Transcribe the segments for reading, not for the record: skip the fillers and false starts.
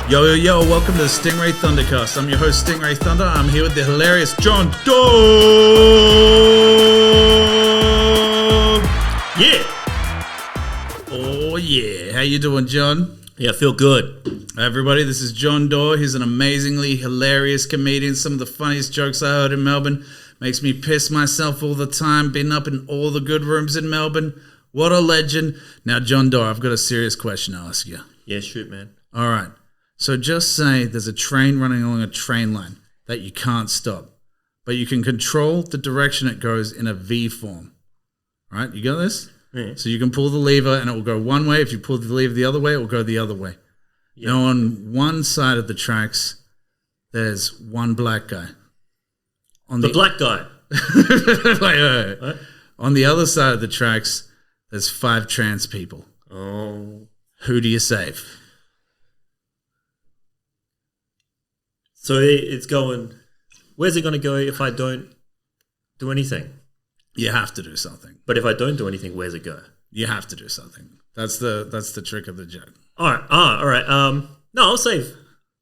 Yo, yo, yo, welcome to the Stingray Thundercast. I'm your host, Stingray Thunder. I'm here with the hilarious John Dore. Yeah. Oh, yeah. How you doing, John? Yeah, I feel good. Hi, everybody, this is John Dore. He's an amazingly hilarious comedian. Some of the funniest jokes I heard in Melbourne. Makes me piss myself all the time. Been up in all the good rooms in Melbourne. What a legend. Now, John Dore, I've got a serious question to ask you. Yeah, shoot, man. All right. So just say there's a train running along a train line that you can't stop, but you can control the direction it goes in a V form. Right? You got this? Yeah. So you can pull the lever and it will go one way. If you pull the lever the other way, it will go the other way. Yeah. Now, on one side of the tracks, there's one black guy. On the black guy? What? On the other side of the tracks, there's 5 trans people. Oh. Who do you save? So it's going, where's it going to go if I don't do anything? You have to do something. But if I don't do anything, where's it go? You have to do something. That's the trick of the joke. All right. All right. No, I'll save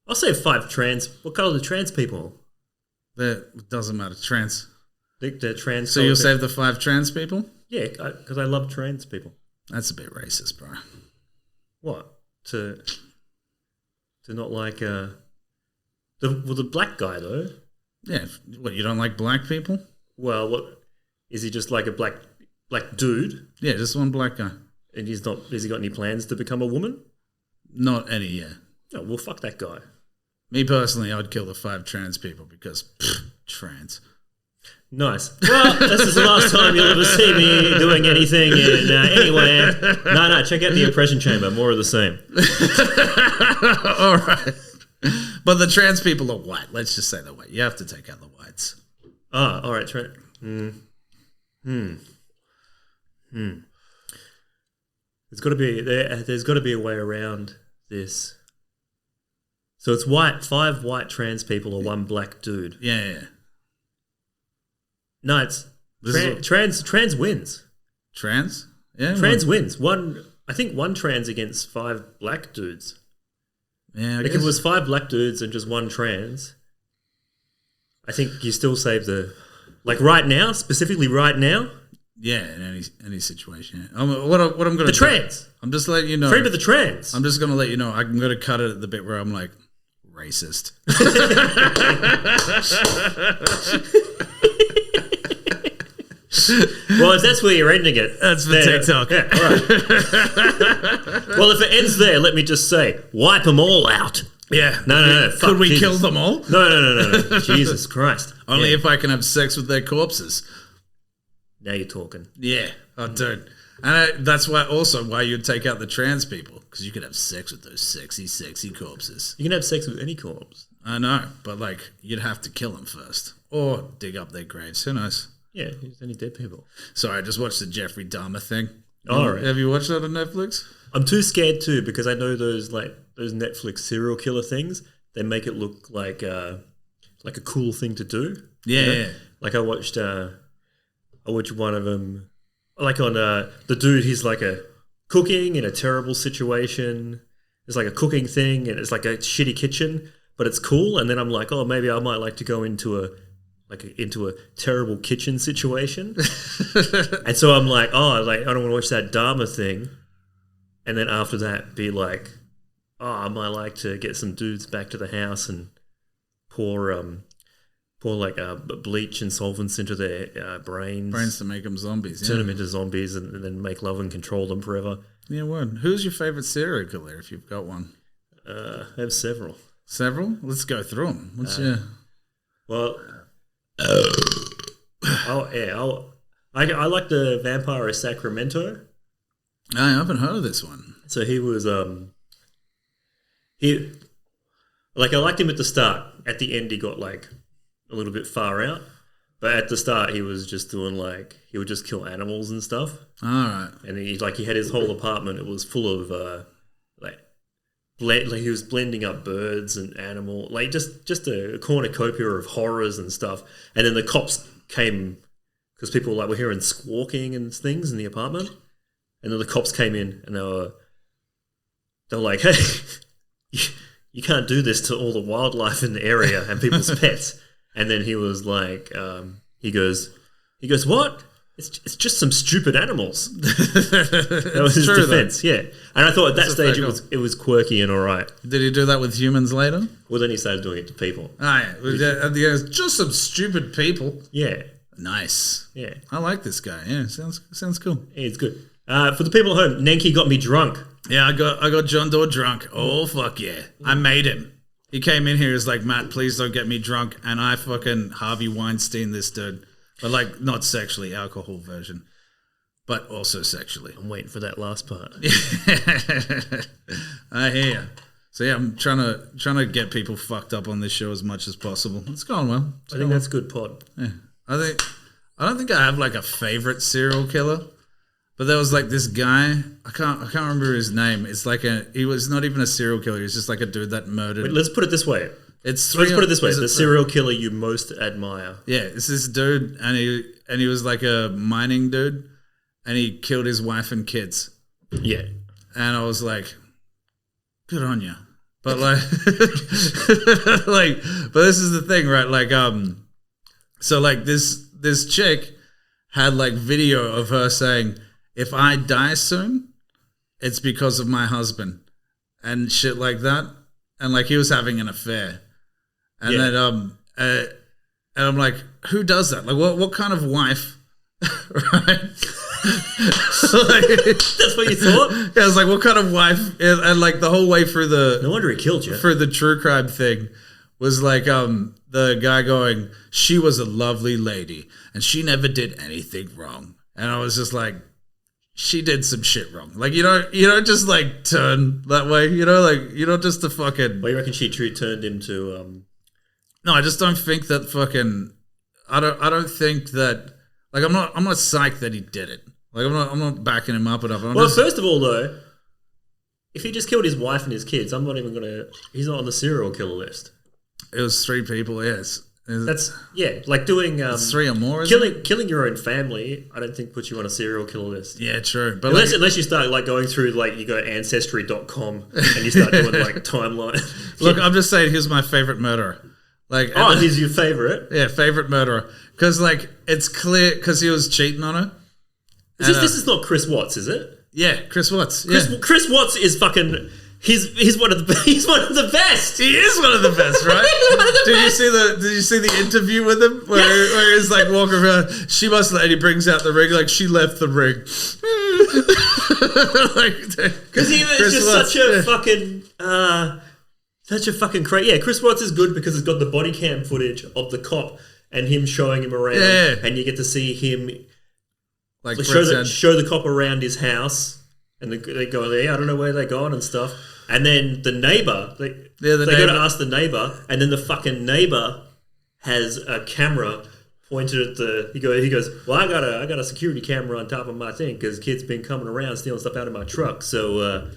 5 trans. What color are the trans people? That doesn't matter. Trans. They're trans. So you'll save the 5 trans people? Yeah, because I love trans people. That's a bit racist, bro. What? To not like the black guy though? Yeah. What, you don't like black people? Well, what is he, just like a black dude? Yeah, just one black guy. And he's not. Has he got any plans to become a woman? Not any. Yeah. No, well, fuck that guy. Me personally, I'd kill the 5 trans people because trans. Nice. Well, this is the last time you'll ever see me doing anything anywhere. No, check out the Oppression Chamber. More of the same. All right. But the trans people are white. Let's just say they're white. You have to take out the whites. Ah, all right. There's got to be a way around this. So it's 5 white trans people or 1 black dude. Yeah. No, it's trans wins. Trans? Yeah. Trans wins. I think 1 trans against 5 black dudes. Yeah, if it was 5 black dudes and just 1 trans, I think you still save right now, specifically right now. Yeah, in any situation. Yeah. What I'm going to the trans. I'm just letting you know. Friend of the trans. I'm just going to let you know. I'm going to cut it at the bit where I'm like racist. Well, if that's where you're ending it, that's for TikTok. Yeah, all right. Well, if it ends there, let me just say, wipe them all out. Yeah. No. Could we kill them all? No. Jesus Christ. Only if I can have sex with their corpses. Now you're talking. Yeah, I don't. And that's why you'd take out the trans people, because you could have sex with those sexy, sexy corpses. You can have sex with any corpse. I know, but you'd have to kill them first, or dig up their graves. Who knows? Yeah, there's any dead people. Sorry, I just watched the Jeffrey Dahmer thing. All right. Have you watched that on Netflix? I'm too scared too, because I know those Netflix serial killer things. They make it look like a cool thing to do. Yeah. You know? Yeah. Like I watched one of them. Like on the dude, he's cooking in a terrible situation. It's like a cooking thing, and it's like a shitty kitchen, but it's cool. And then I'm like, oh, maybe I might like to go into a terrible kitchen situation. And so I'm like, oh, I don't want to watch that Dharma thing. And then after that, be like, oh, I might like to get some dudes back to the house and pour bleach and solvents into their brains to make them zombies. Turn them into zombies and then make love and control them forever. Yeah, word. Who's your favorite serial killer, if you've got one? I have several. Several? Let's go through them. What's your... Well... I like the Vampire of Sacramento. I haven't heard of this one. So he was I liked him at the start. At the end, he got a little bit far out. But at the start, he was just doing he would just kill animals and stuff. All right. And he had his whole apartment. It was full of he was blending up birds and animal, just a cornucopia of horrors and stuff. And then the cops came because people were hearing squawking and things in the apartment. And then the cops came in and they were like, hey, you can't do this to all the wildlife in the area and people's pets. And then he was like, he goes, what? It's just some stupid animals. That was his defense, though. Yeah. And I thought at that stage it was quirky and all right. Did he do that with humans later? Well, then he started doing it to people. Oh, yeah. At the end, just some stupid people. Yeah. Nice. Yeah. I like this guy. Yeah, sounds cool. Yeah, it's good. For the people at home, Nenki got me drunk. Yeah, I got John Doe drunk. Oh, fuck yeah. I made him. He came in here, he was like, Matt, please don't get me drunk. And I fucking Harvey Weinstein this dude. But like, not sexually, alcohol version. But also sexually. I'm waiting for that last part. I hear you. So yeah, I'm trying to get people fucked up on this show as much as possible. It's going well. I think that's good pod. Yeah. I don't think I have like a favorite serial killer. But there was like this guy, I can't remember his name. It's like he was not even a serial killer. He was just like a dude that murdered. Wait, let's put it this way. Let's put it this way: the serial killer you most admire. Yeah, it's this dude, and he was like a mining dude, and he killed his wife and kids. Yeah, and I was like, good on you. But like, but this is the thing, right? Like, so like this chick had like video of her saying, if I die soon, it's because of my husband, and shit like that, and like he was having an affair. And then, and I'm like, who does that? Like, what kind of wife, right? That's what you thought? Yeah, I was like, what kind of wife? And like the whole way through no wonder he killed you. For the true crime thing was like, the guy going, she was a lovely lady and she never did anything wrong. And I was just like, she did some shit wrong. Like, you don't just like turn that way, like, you don't just to fucking. Well, you reckon she turned into, No, I just don't think that fucking. I don't think that. Like, I'm not psyched that he did it. Like, I'm not backing him up enough. First of all, though, if he just killed his wife and his kids, I'm not even gonna. He's not on the serial killer list. It was 3 people. Yes, that's like doing 3 or more. Killing your own family, I don't think puts you on a serial killer list. Yeah, true. But unless you start like going through like you go ancestry.com and you start doing like timeline. Look, I'm just saying, he's my favorite murderer. Like, he's your favorite? Yeah, favorite murderer. Because like it's clear because he was cheating on her. This is not Chris Watts, is it? Yeah, Chris Watts. Chris Watts is fucking. He's one of the best. He is one of the best, right? Did you see the interview with him where he's like walking around? She must let. And he brings out the ring like she left the ring. Because he's just such a fucking crazy. Yeah, Chris Watts is good because it's got the body cam footage of the cop and him showing him around, and you get to see him like show the cop around his house, and they go there. I don't know where they're gone and stuff. And then the neighbor, they go to ask the neighbor, and then the fucking neighbor has a camera pointed at the. He goes, well, I got a security camera on top of my thing because kids been coming around stealing stuff out of my truck. So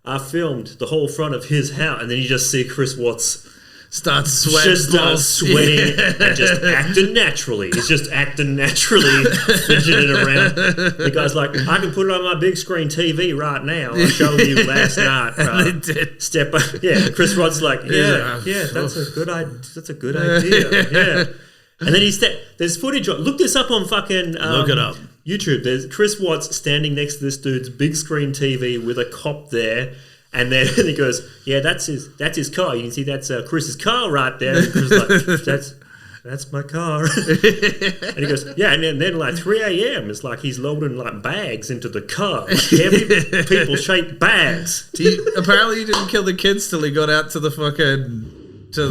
I filmed the whole front of his house, and then you just see Chris Watts starts sweating and just acting naturally. He's just acting naturally, fidgeting around. The guy's like, I can put it on my big screen TV right now. I showed you last night. They did. Step by. Yeah, Chris Watts like, yeah, that's a good idea. Yeah. And then there's footage. Look this up on fucking. Look it up. YouTube. There's Chris Watts standing next to this dude's big screen TV with a cop there. And then he goes, yeah, that's his car. You can see that's Chris's car right there. And Chris is like, that's my car. And he goes, yeah. And then like 3 a.m. it's like he's loading like bags into the car, like heavy people-shaped bags. Apparently, he didn't kill the kids till he got out to the fucking to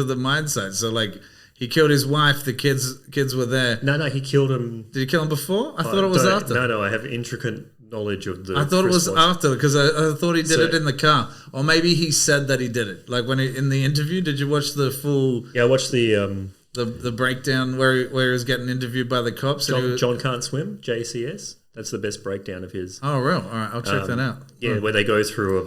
the mine site. So like. He killed his wife. The kids were there. No, he killed him. Did he kill him before? I thought it was after. No, I have intricate knowledge of the. I thought it was after because I thought he did it in the car, or maybe he said that he did it. Like when in the interview, did you watch the full? Yeah, I watched the breakdown where he was getting interviewed by the cops. John Can't Swim, JCS. That's the best breakdown of his. Oh, real? All right, I'll check that out. Yeah, where they go through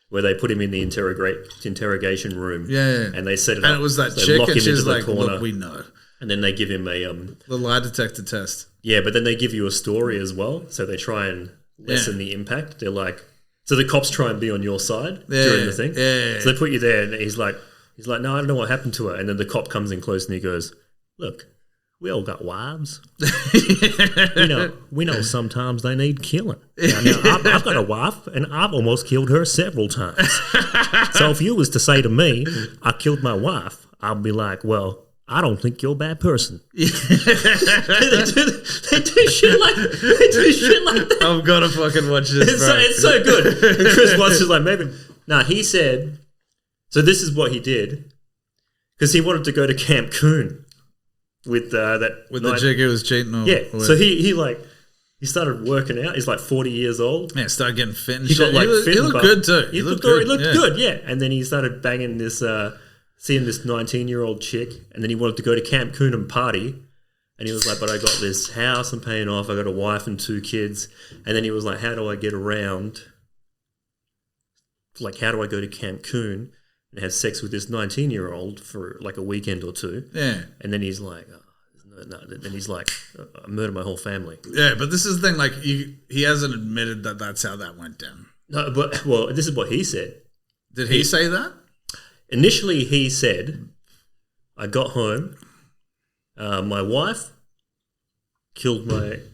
where they put him in the interrogation room. Yeah. And they set it up. up. And it was that chick, and she's like, look, we know. And then they give him a... the lie detector test. Yeah, but then they give you a story as well. So they try and lessen the impact. They're like, So the cops try and be on your side during the thing. Yeah. So they put you there, and he's like, no, I don't know what happened to her. And then the cop comes in close and he goes, look, we all got wives. we know sometimes they need killing. Now, I've got a wife, and I've almost killed her several times. So if you was to say to me, I killed my wife, I'll be like, well, I don't think you're a bad person. they do shit like that. I've got to fucking watch this, It's so good. And Chris Watts is like, maybe. Nah, he said, so this is what he did, because he wanted to go to Camp Coon with the chick who was cheating on. Yeah, so he started working out. He's like 40 years old. Yeah, started getting fit and he shit. Got like fit. He looked good too. He looked good, yeah. And then he started banging this, seeing this 19-year-old chick, and then he wanted to go to Camp Coon and party. And he was like, but I got this house I'm paying off. I got a wife and 2 kids. And then he was like, how do I get around? Like, how do I go to Camp Coon and have sex with this 19-year-old for like a weekend or 2? Yeah. And then he's like, no. Then he's like, I murdered my whole family. Yeah, but this is the thing, like, he hasn't admitted that that's how that went down. No, but, well, this is what he said. Did he say that? Initially, he said, I got home, my wife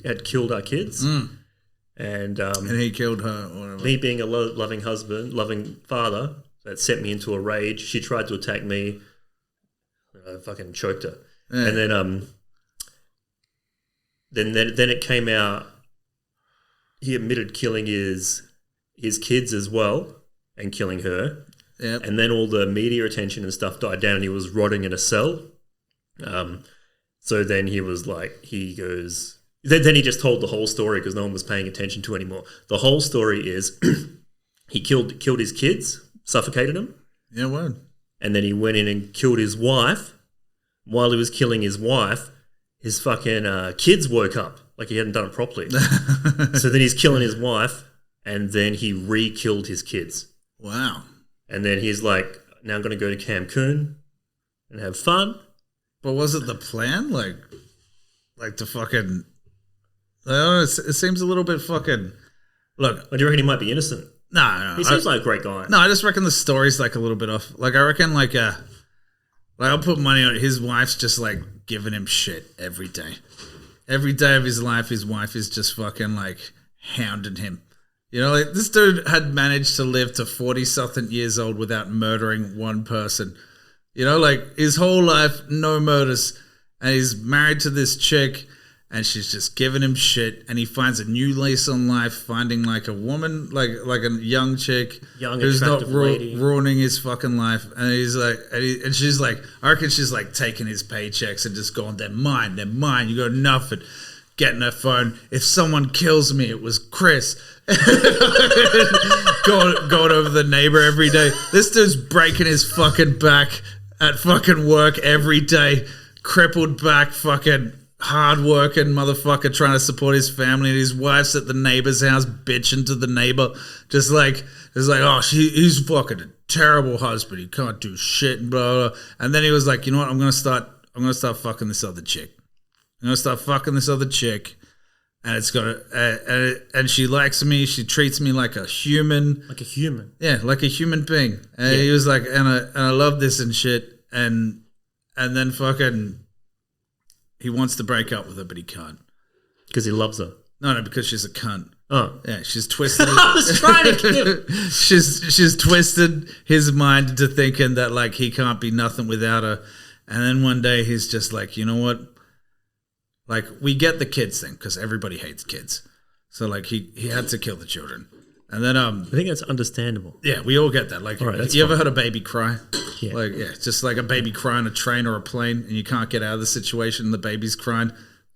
had killed our kids, and he killed her. Or whatever. Me being a loving husband, loving father, that sent me into a rage. She tried to attack me. I fucking choked her, and then it came out. He admitted killing his kids as well and killing her. Yep. And then all the media attention and stuff died down, and he was rotting in a cell. So then he was like, then he just told the whole story because no one was paying attention to anymore. The whole story is he killed his kids, suffocated them. Yeah, word. And then he went in and killed his wife. While he was killing his wife, his fucking kids woke up like he hadn't done it properly. So then he's killing his wife, and then he re-killed his kids. Wow. And then he's like, now I'm going to go to Camp Coon and have fun. But was it the plan? Like to fucking... I don't know, it seems a little bit fucking... Look... Or do you reckon he might be innocent? No. He seems like a great guy. No, I just reckon the story's like a little bit off. Like, I reckon like I'll put money on it. His wife's just like giving him shit every day. Every day of his life, his wife is just fucking like hounding him. You know, like this dude had managed to live to 40-something years old without murdering one person. You know, like his whole life, no murders. And he's married to this chick and she's just giving him shit. And he finds a new lease on life, finding like a woman, like a young chick who's not ruining his fucking life. And he's like, and she's like, I reckon she's like taking his paychecks and just going, they're mine. You got nothing. Getting her phone. If someone kills me, it was Chris. going over the neighbor every day. This dude's breaking his fucking back at fucking work every day. Crippled back, fucking hard-working motherfucker trying to support his family. And his wife's at the neighbor's house bitching to the neighbor. Just like, oh, he's fucking a terrible husband. He can't do shit and blah, blah. And then he was like, you know what? I'm gonna start fucking this other chick. And it's gonna, and she likes me. She treats me like a human. Like a human. Yeah, like a human being. And he was like, and I love this and shit. And then fucking, he wants to break up with her, but he can't. Because he loves her. No, because she's a cunt. Oh. Yeah, she's twisted. I was trying to kill. She's twisted his mind into thinking that like he can't be nothing without her. And then one day he's just like, you know what? Like, we get the kids thing because everybody hates kids. So, like, he had to kill the children. And then... I think that's understandable. Yeah, we all get that. Like, right, you ever heard a baby cry? Yeah. Like, yeah, just like a baby cry on a train or a plane and you can't get out of the situation and the baby's crying.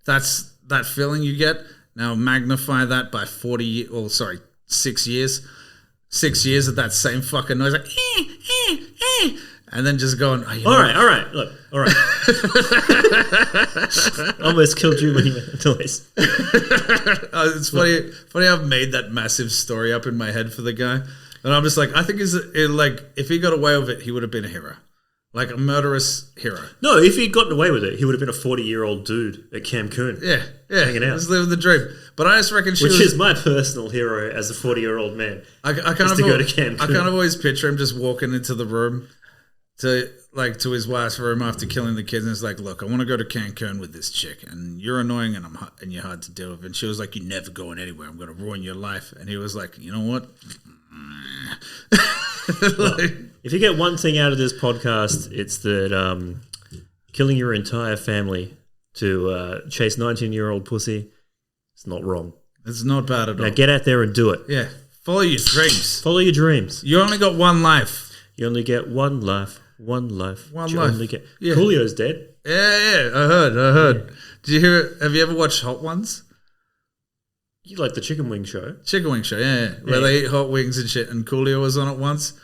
That's that feeling you get. Now, magnify that by 6 years. 6 years of that same fucking noise. Like, and then just going, oh, all right. Look, all right. Almost killed you when you made the noise. It's funny I've made that massive story up in my head for the guy. And I'm just like, I think if he got away with it, he would have been a hero. Like a murderous hero. No, if he'd gotten away with it, he would have been a 40-year-old dude at Cancun. Yeah, hanging out. Just living the dream. But I just reckon Which is my personal hero as a 40-year-old man. I kind of go to Cancun. I kind of always picture him just walking into the room to his wife's room after killing the kids, and it's like, look, I want to go to Cancun with this chick, and you're annoying, and you're hard to deal with. And she was like, you're never going anywhere. I'm going to ruin your life. And he was like, you know what? If you get one thing out of this podcast, it's that killing your entire family to chase 19-year-old pussy is not wrong. It's not bad at all. Now get out there and do it. Yeah. Follow your dreams. Follow your dreams. You only got one life. You only get one life. One life. Yeah. Coolio's dead. Yeah. I heard. Yeah. Did you hear? Have you ever watched Hot Ones? You like the chicken wing show? Chicken wing show, yeah. Where they eat hot wings and shit. And Coolio was on it once,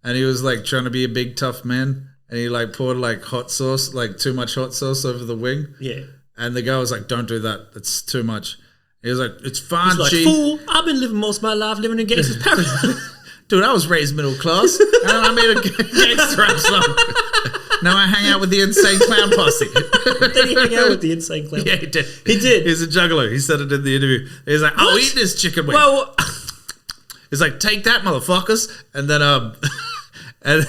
and he was like trying to be a big tough man, and he like poured like hot sauce, like too much hot sauce over the wing. Yeah. And the guy was like, "Don't do that. That's too much." He was like, "It's fine, He's like, G." fool, I've been living most of my life living in gangster's paradise. Dude, I was raised middle class, and I made a gangster rap song. Now I hang out with the Insane Clown Posse. Did he hang out with the Insane Clown? Yeah, he did. He did. He's a juggler. He said it in the interview. He's like, I'll eat this chicken wing. Well, He's like, take that, motherfuckers. And then and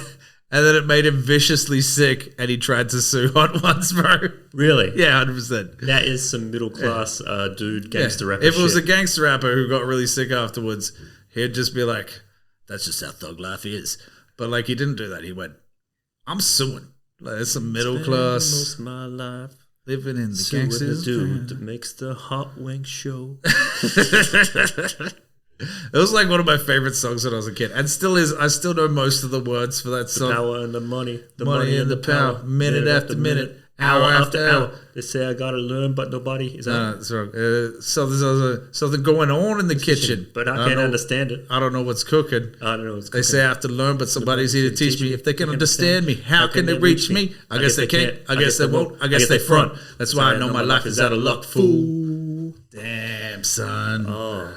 then it made him viciously sick, and he tried to sue Hot Ones, bro. really? Yeah, 100%. That is some middle class dude gangster rapper. If it was a shit. gangster rapper who got really sick afterwards, he'd just be like, that's just how thug life is. But like, he didn't do that. He went, I'm suing. Like, it's some middle class. Most of my life Living in the suing gangsters. the dude that makes the hot wing show. It was like one of my favorite songs when I was a kid, and still is. I still know most of the words for that song. The power and the money. The money and the power. Minute after minute. Hour after hour. They say I gotta learn, but nobody is. No, that's wrong. So there's something going on in the kitchen, But I can't understand it. I don't know what's cooking. I don't know what's They cooking. say I have to learn, but somebody's here to teach me. If they can understand me, how can they reach me? I guess they can't. I guess they won't. I guess they front. That's why I know my life is out of luck, fool. Damn, son. Oh,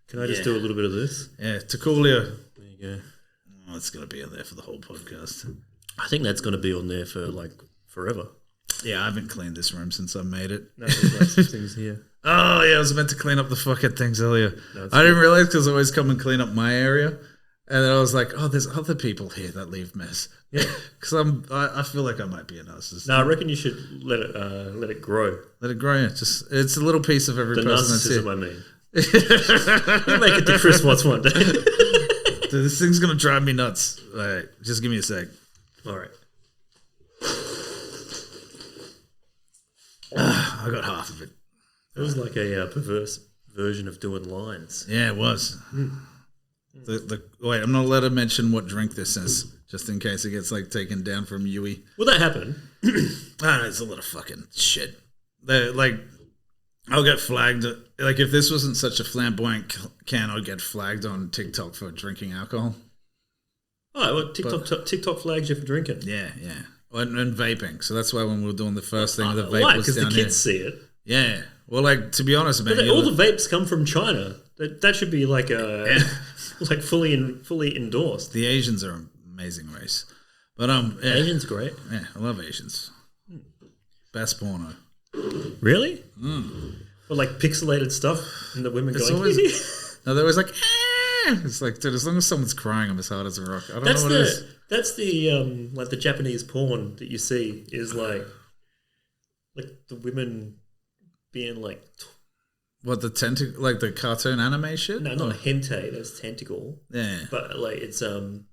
can I just do a little bit of this? Yeah, Coolio. There you go. Oh, it's gonna be in there for the whole podcast. I think that's going to be on there for like forever. Yeah, I haven't cleaned this room since I made it. No, there's like some things here. Oh, yeah, I was meant to clean up the fucking things earlier. No, I didn't realize because I always come and clean up my area. And then I was like, oh, there's other people here that leave mess. Yeah. Because I feel like I might be a narcissist. No, I reckon you should let it grow. Let it grow. It's a little piece of every The person that's here. narcissism, I mean. You make it to Chris Watts one day. Dude, this thing's going to drive me nuts. All right, just give me a sec. All right. I got half of it. It was like a perverse version of doing lines. Yeah, it was. Wait, I'm not allowed to mention what drink this is, just in case it gets like taken down from Yui. Will that happen? I don't know, it's a lot of fucking shit. Like, I'll get flagged. Like, if this wasn't such a flamboyant can, I'd get flagged on TikTok for drinking alcohol. Oh, well, TikTok flags you for drinking. Yeah. And vaping. So that's why when we were doing the first thing, the vape why? was Because the down kids here. see it. Yeah. Well, like, to be honest, man. All the vapes come from China. That should be like like fully endorsed. The Asians are an amazing race. But, yeah. Asians great. Yeah, I love Asians. Best porno. Really? Or like pixelated stuff and the women It's going... always... No, they're always like, It's like, dude, as long as someone's crying, I'm as hard as a rock. I don't know what it is. That's the like the Japanese porn that you see is like the women being like... What, like the cartoon anime shit? No, not hentai, that's tentacle. Yeah. But like it's like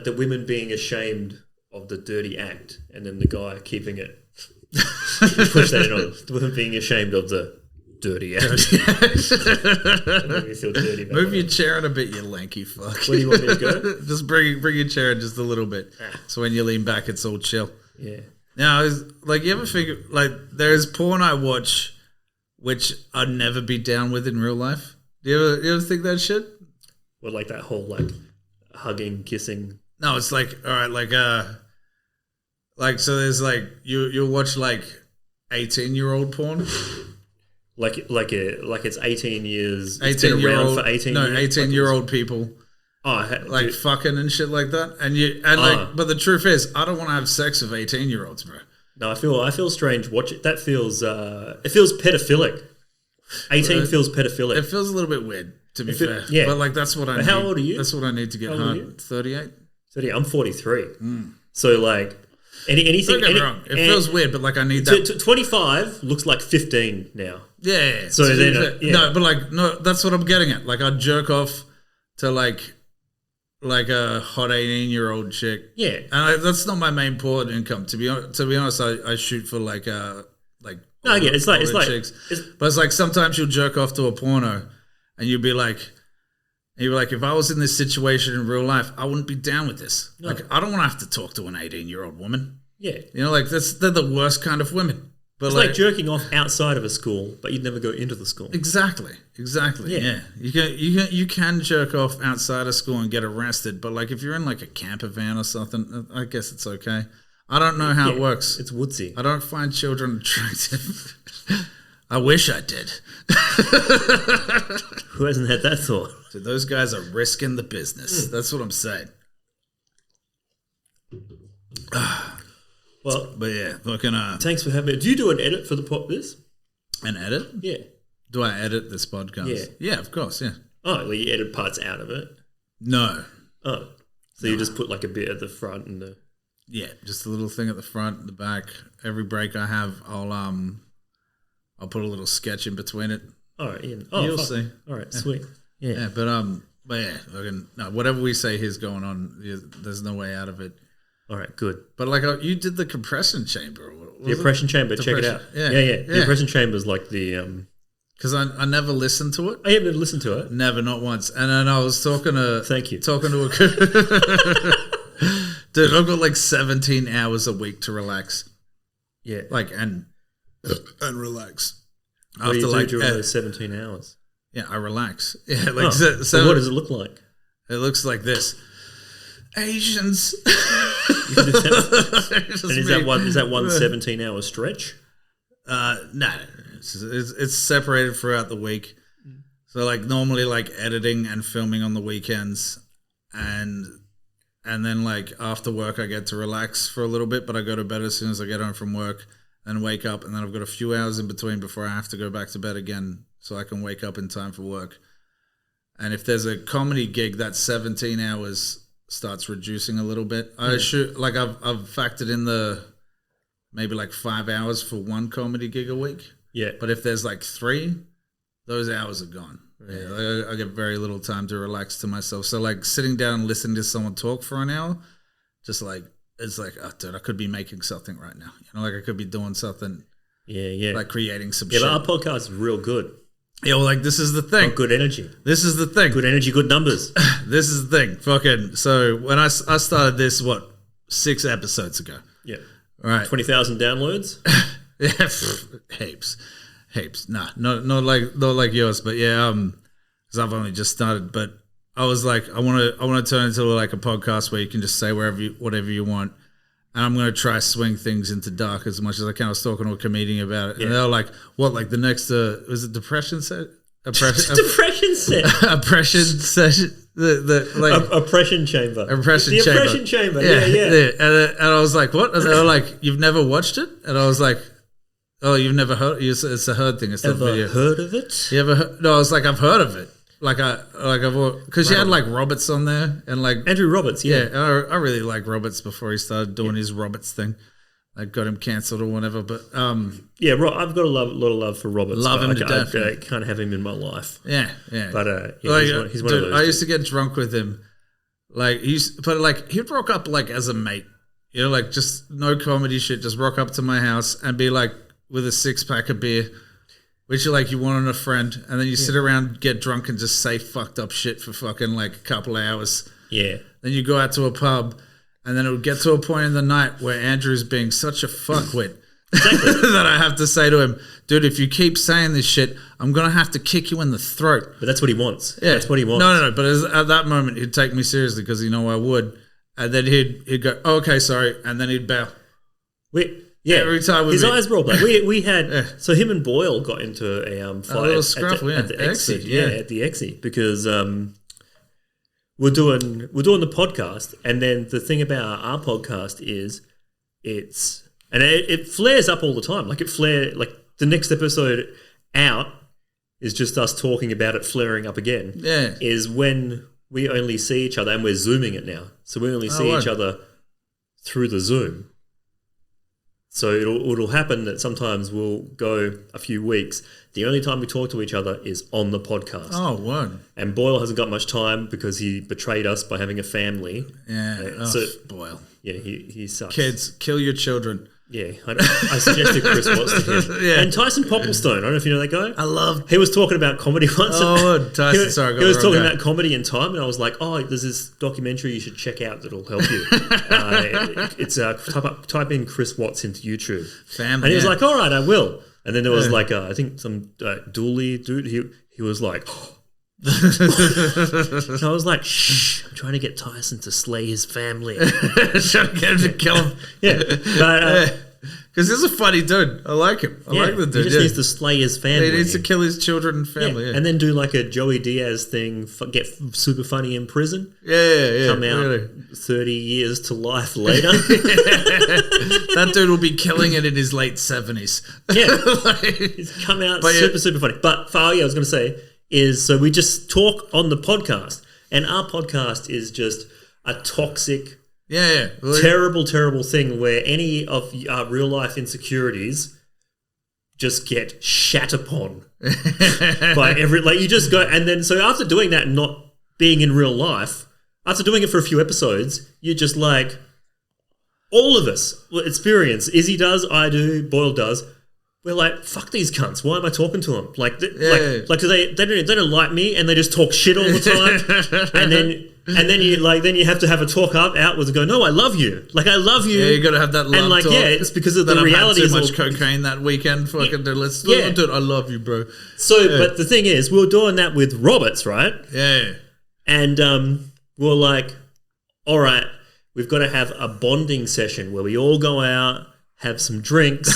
the women being ashamed of the dirty act and then the guy keeping it. Push that in on the women being ashamed of the dirty act. Make me feel dirty about Move that. your chair in a bit, you lanky fuck. Where do you want me to go? Just bring your chair in just a little bit. So when you lean back, it's all chill. Yeah. Now, like, you ever figure, like, there's porn I watch which I'd never be down with in real life. Do you ever think that shit? Well, like that whole like hugging, kissing. No, it's like, all right, like so there's like you'll watch like 18-year-old porn. Like it's 18 years. 18 it's been year around old for 18 no years. 18-year-old people, like fucking and shit like that. But the truth is, I don't want to have sex with 18-year-olds, bro. No, I feel strange. Watch it. That feels it feels pedophilic. 18 feels pedophilic. It feels a little bit weird, to be fair. Yeah, but like that's what I need. How old are you? That's what I need to get home. 38. 30. I'm 43. So like anything. Don't get me wrong. It feels weird, but like I need that. 25 looks like 15 now. Yeah. So then no, but like no, that's what I'm getting at. Like I jerk off to like a hot 18-year-old chick. Yeah, and that's not my main port of income. To be honest, I shoot for like. No, yeah, it's like chicks. But it's like sometimes you'll jerk off to a porno, and you'll be like, if I was in this situation in real life, I wouldn't be down with this. No. Like I don't want to have to talk to an 18-year-old woman. Yeah, you know, like they're the worst kind of women. But it's like jerking off outside of a school, but you'd never go into the school. Exactly. Yeah. You can jerk off outside of school and get arrested, but like if you're in like a camper van or something, I guess it's okay. I don't know how it works. It's woodsy. I don't find children attractive. I wish I did. Who hasn't had that thought? So those guys are risking the business. That's what I'm saying. Well, but yeah, fucking. Thanks for having me. Do you do an edit for this? An edit? Yeah. Do I edit this podcast? Yeah, of course. Yeah. Oh, well, you edit parts out of it. No. Oh, so you just put like a bit at the front and the. Yeah, just a little thing at the front, the back. Every break I have, I'll put a little sketch in between it. All right, Ian. You'll see. All right, sweet. Yeah, but yeah, no, whatever we say here's going on, there's no way out of it. All right, good. But like you did the compression chamber. The oppression chamber. Check it out. Yeah. The oppression chamber is like the. Because I never listened to it. I haven't listened to it. Never, not once. And then I was talking to. Thank you. Talking to a. Dude, I've got like 17 hours a week to relax. Yeah. Like, and relax. What do you do during those 17 hours? Yeah, I relax. Yeah, like so what does it look like? It looks like this. Asians. And is that one 17-hour stretch? No. It's separated throughout the week. So like normally like editing and filming on the weekends and then like after work I get to relax for a little bit, but I go to bed as soon as I get home from work and wake up, and then I've got a few hours in between before I have to go back to bed again so I can wake up in time for work. And if there's a comedy gig, that 17 hours starts reducing a little bit. I shoot like I've factored in the maybe like 5 hours for one comedy gig a week. Yeah. But if there's like 3, those hours are gone. Yeah, like I get very little time to relax to myself. So like sitting down and listening to someone talk for an hour, just like it's like, oh, dude, I could be making something right now. You know, like I could be doing something. Yeah. Like creating some shit. Yeah, but our podcast is real good. Yeah, well, like this is the thing. Oh, good energy. This is the thing. Good energy, good numbers. This is the thing. Fucking. So when I started this, 6 episodes ago. Yeah. All right. 20,000 downloads. Yeah, heaps. Nah, not like yours, but yeah, because I've only just started. But I was like, I want to turn into like a podcast where you can just say whatever you want, and I'm going to try swing things into dark as much as I can. I was talking to a comedian about it, and they were like, "What? Like the next was it depression set? Depression set? Oppression session? Oppression chamber? Oppression chamber? Oppression chamber? Yeah. And I was like, "What?" And they were like, "You've never watched it?" And I was like, "Oh, you've never heard? It's a heard thing. It's not a video. Heard of it? You ever heard? No, I was like, I've heard of it. Because you had like Roberts on there and like Andrew Roberts. Yeah. I really like Roberts before he started doing his Roberts thing. I got him cancelled or whatever, but yeah, I've got a lot of love for Roberts. Love him to death. I can't have him in my life. Yeah. But he's one dude, of those. I used to get drunk with him. Like he'd rock up like as a mate, you know, like just no comedy shit. Just rock up to my house and be like with a 6-pack of beer, which you like you want on a friend, and then you sit around, get drunk, and just say fucked up shit for fucking like a couple of hours. Yeah. Then you go out to a pub. And then it would get to a point in the night where Andrew's being such a fuckwit that I have to say to him, dude, if you keep saying this shit, I'm going to have to kick you in the throat. But that's what he wants. Yeah. That's what he wants. No. But at that moment, he'd take me seriously because I would. And then he'd go, oh, okay, sorry. And then he'd bow. Every time his eyes rolled back. We had so him and Boyle got into a fight little scruffle, at the Exit. At the Exit because we're doing the podcast, and then the thing about our podcast is it flares up all the time. Like the next episode out is just us talking about it flaring up again. Yeah. Is when we only see each other, and we're Zooming it now. So we only see each other through the Zoom. So it'll happen that sometimes we'll go a few weeks. The only time we talk to each other is on the podcast. Oh, what? And Boyle hasn't got much time because he betrayed us by having a family. Yeah. So Boyle. Yeah, he sucks. Kids, kill your children. Yeah, I suggested Chris Watts to him. Yeah. And Tyson Popplestone, I don't know if you know that guy. He was talking about comedy once. Tyson, sorry. He was talking about comedy in time, and I was like, oh, there's this documentary you should check out that'll help you. It's type in Chris Watts into YouTube. Family. And he was like, all right, I will. And then there was like, I think some Dooley dude, he was like... So I was like, shh, I'm trying to get Tyson to slay his family. Trying to get him to kill him. Yeah. Because he's a funny dude. I like him. I like the dude. He just needs to slay his family. He needs to kill his children and family. Yeah. And then do like a Joey Diaz thing, get super funny in prison. Yeah. Come out 30 years to life later. That dude will be killing it in his late 70s. Yeah. He's come out super funny. But I was going to say, so we just talk on the podcast, and our podcast is just a toxic, terrible thing where any of our real life insecurities just get shat upon by you just go, and then so after doing that and not being in real life, after doing it for a few episodes, you're just like, all of us experience. Izzy does, I do, Boyle does. We're like, fuck these cunts. Why am I talking to them? Like, they don't like me, and they just talk shit all the time. and then you have to have a talk outwards and go, no, I love you. Like, I love you. Yeah, you got to have that love talk. Yeah, it's because of the reality. Too much cocaine that weekend. Fucking dude, I love you, bro. So, but the thing is, we were doing that with Roberts, right? Yeah. And we were like, all right, we've got to have a bonding session where we all go out, have some drinks,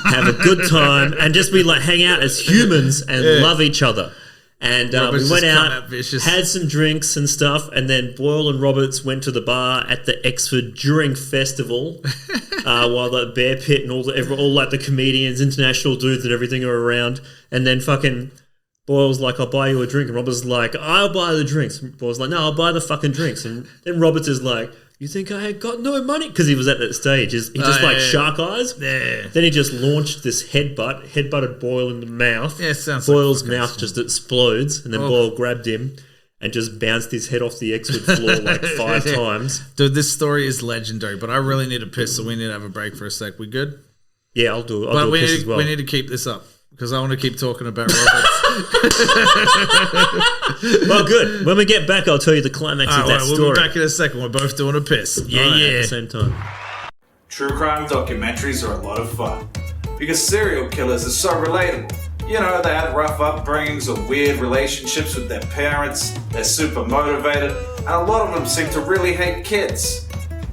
have a good time, and just be like hang out as humans and love each other. And we went out, had some drinks and stuff, and then Boyle and Roberts went to the bar at the Exford during festival while the Bear Pit and all like the comedians, international dudes and everything are around. And then fucking Boyle's like, I'll buy you a drink. And Roberts is like, I'll buy the drinks. And Boyle's like, no, I'll buy the fucking drinks. And then Roberts is like, you think I had got no money? Because he was at that stage. He just shark eyes. Yeah. Then he just launched this headbutted Boyle in the mouth. Yeah, sounds Boyle's like mouth just explodes, and then Boyle grabbed him and just bounced his head off the Exford floor like 5 times. Dude, this story is legendary, but I really need to piss, so we need to have a break for a sec. We good? Yeah, I'll do it. I'll do a piss as well. We need to keep this up, because I want to keep talking about Roberts. Well, good. When we get back, I'll tell you the climax of that story. We'll be back in a second. We're both doing a piss. Yeah. At the same time. True crime documentaries are a lot of fun because serial killers are so relatable. You know, they had rough upbringings or weird relationships with their parents, they're super motivated, and a lot of them seem to really hate kids.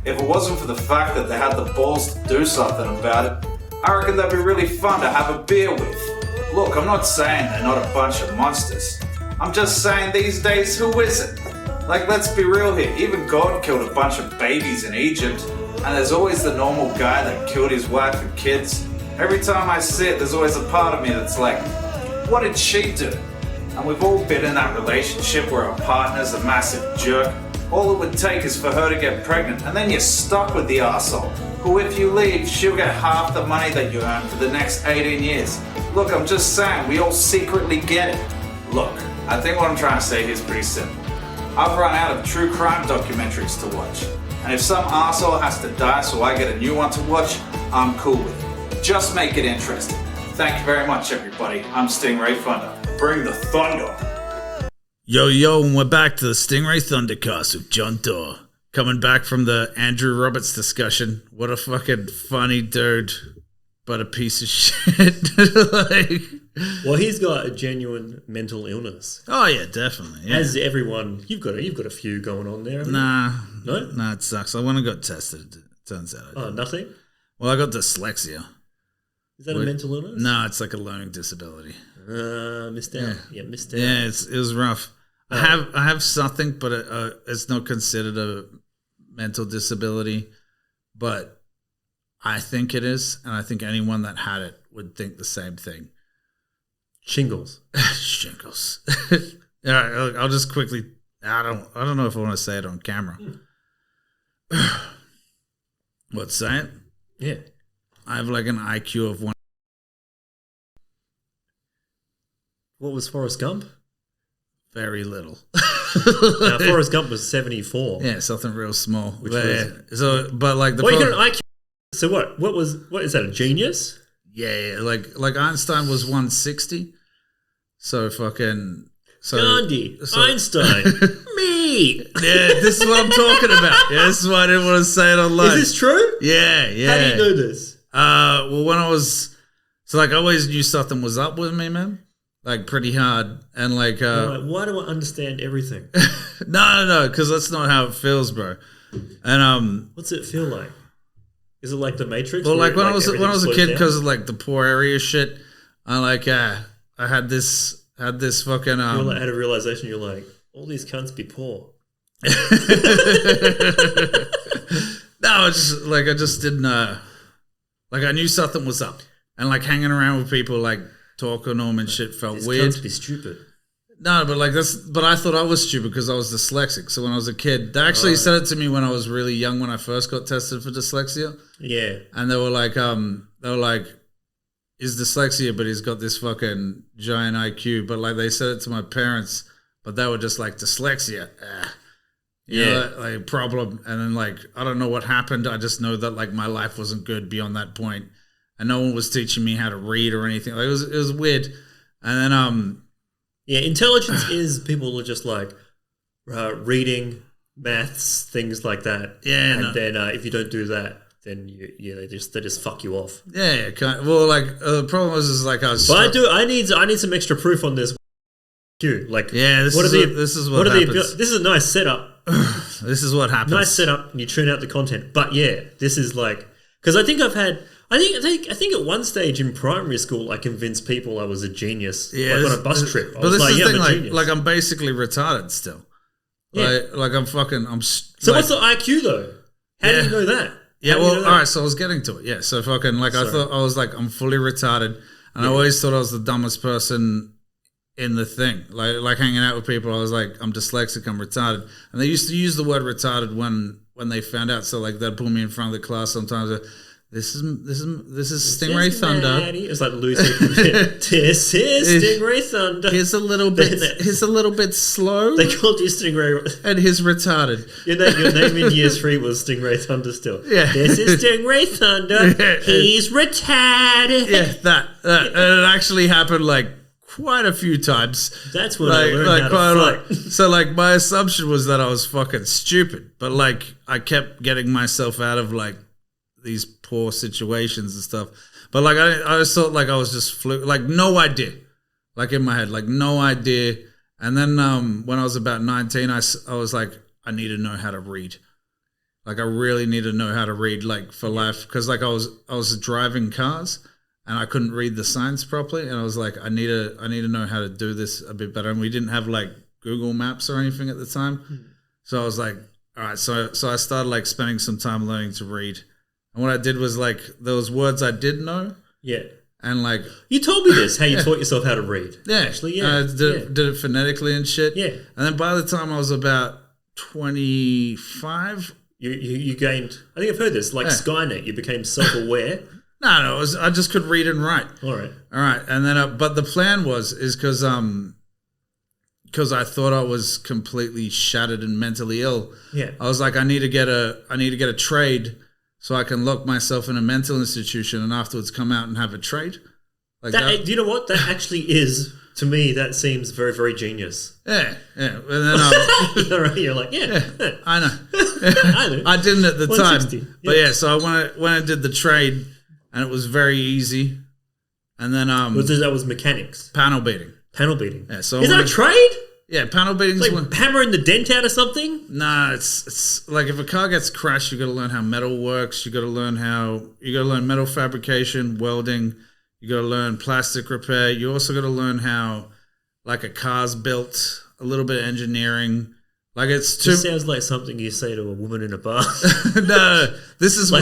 If it wasn't for the fact that they had the balls to do something about it, I reckon they'd be really fun to have a beer with. Look, I'm not saying they're not a bunch of monsters. I'm just saying these days, who isn't? Like, let's be real here, even God killed a bunch of babies in Egypt, and there's always the normal guy that killed his wife and kids. Every time I see it, there's always a part of me that's like, what did she do? And we've all been in that relationship where our partner's a massive jerk. All it would take is for her to get pregnant, and then you're stuck with the arsehole, who if you leave, she'll get half the money that you earn for the next 18 years. Look, I'm just saying, we all secretly get it. Look, I think what I'm trying to say here is pretty simple. I've run out of true crime documentaries to watch, and if some arsehole has to die so I get a new one to watch, I'm cool with it. Just make it interesting. Thank you very much, everybody. I'm Stingray Thunder. Bring the thunder. Yo, and we're back to the Stingray Thundercast with John Doore. Coming back from the Andrew Roberts discussion. What a fucking funny dude, but a piece of shit. Well, he's got a genuine mental illness. Oh yeah, definitely. Yeah. As everyone, you've got a few going on there. Nah, no, it sucks. I went and got tested. It turns out. Nothing. Well, I got dyslexia. Is that a mental illness? No, it's like a learning disability. Missed out. Yeah, missed out. Yeah, it was rough. I have something, but it's not considered a mental disability. But I think it is, and I think anyone that had it would think the same thing. Shingles. Shingles. Yeah, I'll just quickly. I don't know if I want to say it on camera. What, say it? Yeah. I have like an IQ of 1. What was Forrest Gump? Very little. Now, Forrest Gump was 74. Yeah, something real small. Which but, was... yeah. So, but like the Well, you got an IQ. So what is that, a genius? Yeah, like Einstein was 160. So fucking... So, Gandhi, Einstein, me. Yeah, this is what I'm talking about. Yeah, this is why I didn't want to say it online. Is this true? Yeah. How do you know this? Well, when I was... So, like, I always knew something was up with me, man. Like, pretty hard. And, like... why do I understand everything? No, because that's not how it feels, bro. And, What's it feel like? Is it like the Matrix? Well, like, when I was a kid, down? because of, like, the poor area shit, I, like, I had this fucking... You like, had a realization, you're like, all these cunts be poor. No, it's just, like, I just didn't... like, I knew something was up. And, like, hanging around with people, like, talking to them and shit felt These weird. cunts be stupid. No, but like but I thought I was stupid because I was dyslexic. So when I was a kid, they actually said it to me when I was really young, when I first got tested for dyslexia. Yeah. And they were like, he's dyslexia, but he's got this fucking giant IQ. But like they said it to my parents, but they were just like, dyslexia, you know, like problem. And then like, I don't know what happened. I just know that like my life wasn't good beyond that point. And no one was teaching me how to read or anything. Like it was weird. And then, yeah, intelligence is people are just like reading, maths, things like that. Yeah, and then if you don't do that, then they just fuck you off. Yeah, well, like the problem was like I was. But I need some extra proof on this. Like, yeah, this is what happens. This is a nice setup. This is what happens. Nice setup, and you tune out the content. But yeah, this is like because I think at one stage in primary school, I convinced people I was a genius. Yeah, like on a bus trip. I was like, yeah, I'm a genius. Like I'm basically retarded still. Yeah. Like I'm fucking. So what's the IQ though? How do you know that? Yeah, well, all right. So I was getting to it. Yeah, so fucking like I thought I was like I'm fully retarded, and I always thought I was the dumbest person in the thing. Like hanging out with people, I was like I'm dyslexic, I'm retarded, and they used to use the word retarded when they found out. So like they'd pull me in front of the class sometimes. This is Stingray Thunder. It's like Lucy. This is Stingray Thunder. He's a little bit slow. They called you Stingray, and he's retarded. Your name in year 3 was Stingray Thunder. Still, yeah. This is Stingray Thunder. Yeah. He's retarded. Yeah, that. And it actually happened like quite a few times. That's what I learned how to fight. So like my assumption was that I was fucking stupid, but like I kept getting myself out of like these poor situations and stuff. But like I just thought like I was just like no idea. Like in my head, like no idea. And then when I was about 19, I was like, I need to know how to read. Like I really need to know how to read like for life. Because like I was driving cars and I couldn't read the signs properly. And I was like, I need to know how to do this a bit better. And we didn't have like Google Maps or anything at the time. So I was like, all right. So I started like spending some time learning to read. And what I did was like those words I did know. Yeah. And like you told me this, how you taught yourself how to read. Yeah. Actually, yeah. I did it phonetically and shit. Yeah. And then by the time I was about 25, you gained. I think I've heard this. Like Skynet, you became self-aware. No, I just could read and write. All right. And then but the plan is because I thought I was completely shattered and mentally ill. Yeah. I was like, I need to get a trade. So I can lock myself in a mental institution and afterwards come out and have a trade. Like that. Do you know what? That actually is, to me, that seems very, very genius. Yeah. And then you're like, yeah. I know. I know. I didn't at the time. But yeah, so I went and did the trade and it was very easy. And then that was mechanics. Panel beating. Yeah. So is that a trade? Yeah, panel beating. Like hammering the dent out of something? Nah, it's like if a car gets crashed, you got to learn how metal works. You got to learn metal fabrication, welding. You got to learn plastic repair. You also got to learn how like a car's built. a little bit of engineering. Like it's too. This sounds like something you say to a woman in a bar. No, this is why.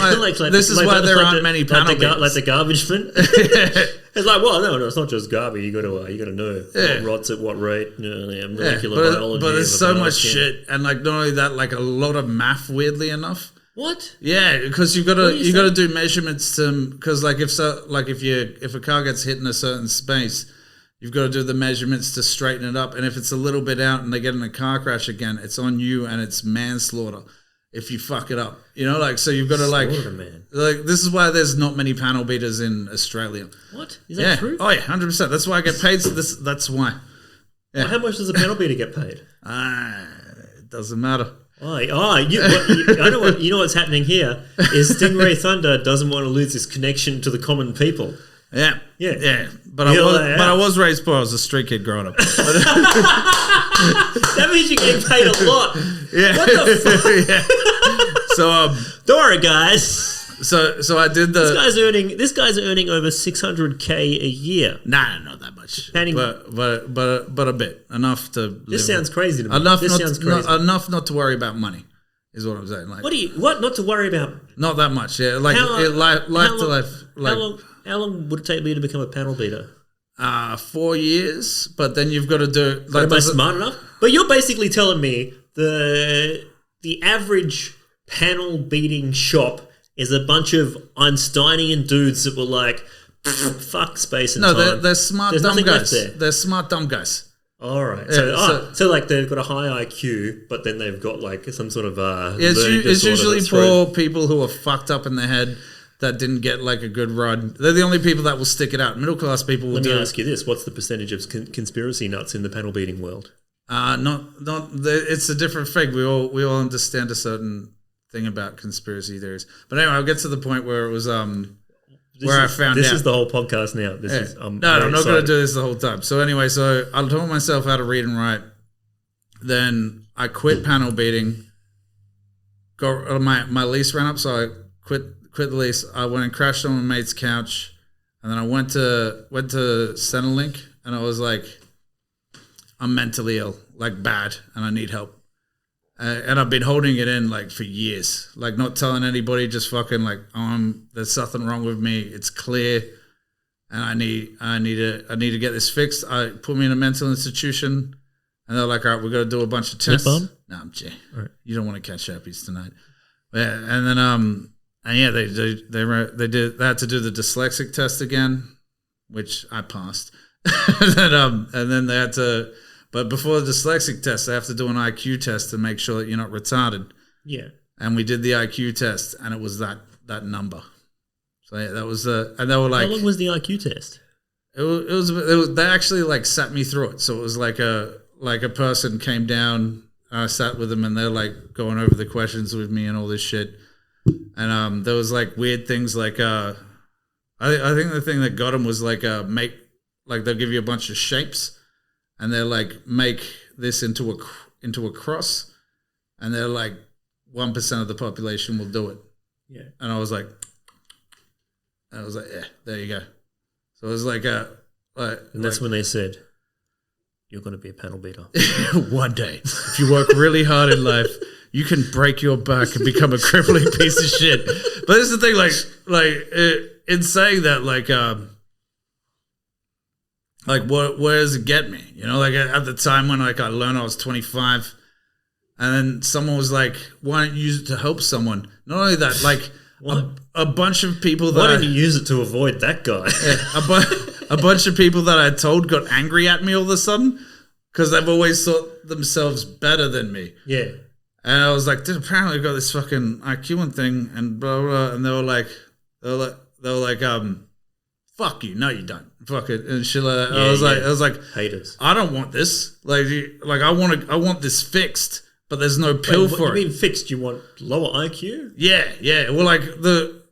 This is why there aren't many panel beaters. Like the garbage bin. It's like, well, no, it's not just garbage. You got to know what rots at what rate. Molecular biology. But there's so much shit, and like not only that, like a lot of math. Weirdly enough. What? Yeah, because you got to do measurements to because like if a car gets hit in a certain space. You've got to do the measurements to straighten it up. And if it's a little bit out and they get in a car crash again, it's on you and it's manslaughter if you fuck it up. You know, like, so you've got to like this is why there's not many panel beaters in Australia. What? Is that true? Oh, yeah, 100%. That's why I get paid. That's why. Yeah. Well, how much does a panel beater get paid? It doesn't matter. You know what's happening here is Stingray Thunder doesn't want to lose his connection to the common people. Yeah. But I was raised poor. I was a street kid growing up. That means you're getting paid a lot. Yeah. What the fuck? Yeah. So Dora, guys. So I did the. This guy's earning over $600K a year. Nah, not that much. But a bit enough to. This sounds crazy to me. Enough not to worry about money. Is what I'm saying. Like what not to worry about? Not that much. Yeah, like life to life. Like how long would it take me to become a panel beater? 4 years, but then you've got to do. Like, am I smart enough? But you're basically telling me the average panel beating shop is a bunch of Einsteinian dudes that were like, fuck space and time. No, they're smart There's dumb nothing guys. left there. They're smart dumb guys. All right. Yeah, so like they've got a high IQ, but then they've got like some sort of it's usually poor people who are fucked up in their head that didn't get like a good run. They're the only people that will stick it out. Middle class people will. Let me ask you this: what's the percentage of conspiracy nuts in the panel beating world? It's a different thing. We all understand a certain thing about conspiracy theories. But anyway, I'll get to the point where it was I found out. This is the whole podcast now. I'm not going to do this the whole time. So anyway, so I taught myself how to read and write. Then I quit panel beating. My lease ran up, so I quit the lease. I went and crashed on my mate's couch, and then I went to Centrelink, and I was like, I'm mentally ill, like bad, and I need help. And I've been holding it in like for years, like not telling anybody, just fucking like, there's something wrong with me. It's clear, and I need to get this fixed. I put me in a mental institution, and they're like, all right, we're gonna do a bunch of tests. Lip balm? No, I'm Jay. Right. You don't want to catch herpes tonight. Yeah, and then they had to do the dyslexic test again, which I passed. and then they had to. But before the dyslexic test, they have to do an IQ test to make sure that you're not retarded. Yeah. And we did the IQ test, and it was that number. So yeah, that was and they were like, how long was the IQ test? It was they actually like sat me through it. So it was like a person came down, I sat with them, and they're like going over the questions with me and all this shit. And there was like weird things like I think the thing that got them was like they'll give you a bunch of shapes. And they're like, make this into a cross, and they're like, 1% of the population will do it. Yeah. And I was like, yeah, there you go. So it was like and that's when they said, you're going to be a panel beater. One day, if you work really hard in life, you can break your back and become a crippling piece of shit. But this is the thing, in saying that, where does it get me? You know, like at the time when I learned I was 25, and then someone was like, why don't you use it to help someone? Not only that, like a bunch of people that... Why didn't you use it to avoid that guy? A bunch of people that I told got angry at me all of a sudden because they've always thought themselves better than me. Yeah. And I was like, dude, apparently I got this fucking IQ thing and blah, blah, and they were like, fuck you. No, you don't. Fuck it. And shit like that. Yeah, I was like, haters. I don't want this. I want this fixed, but there's no pill for it. What do you mean fixed? You want lower IQ? Yeah, yeah. Well, like the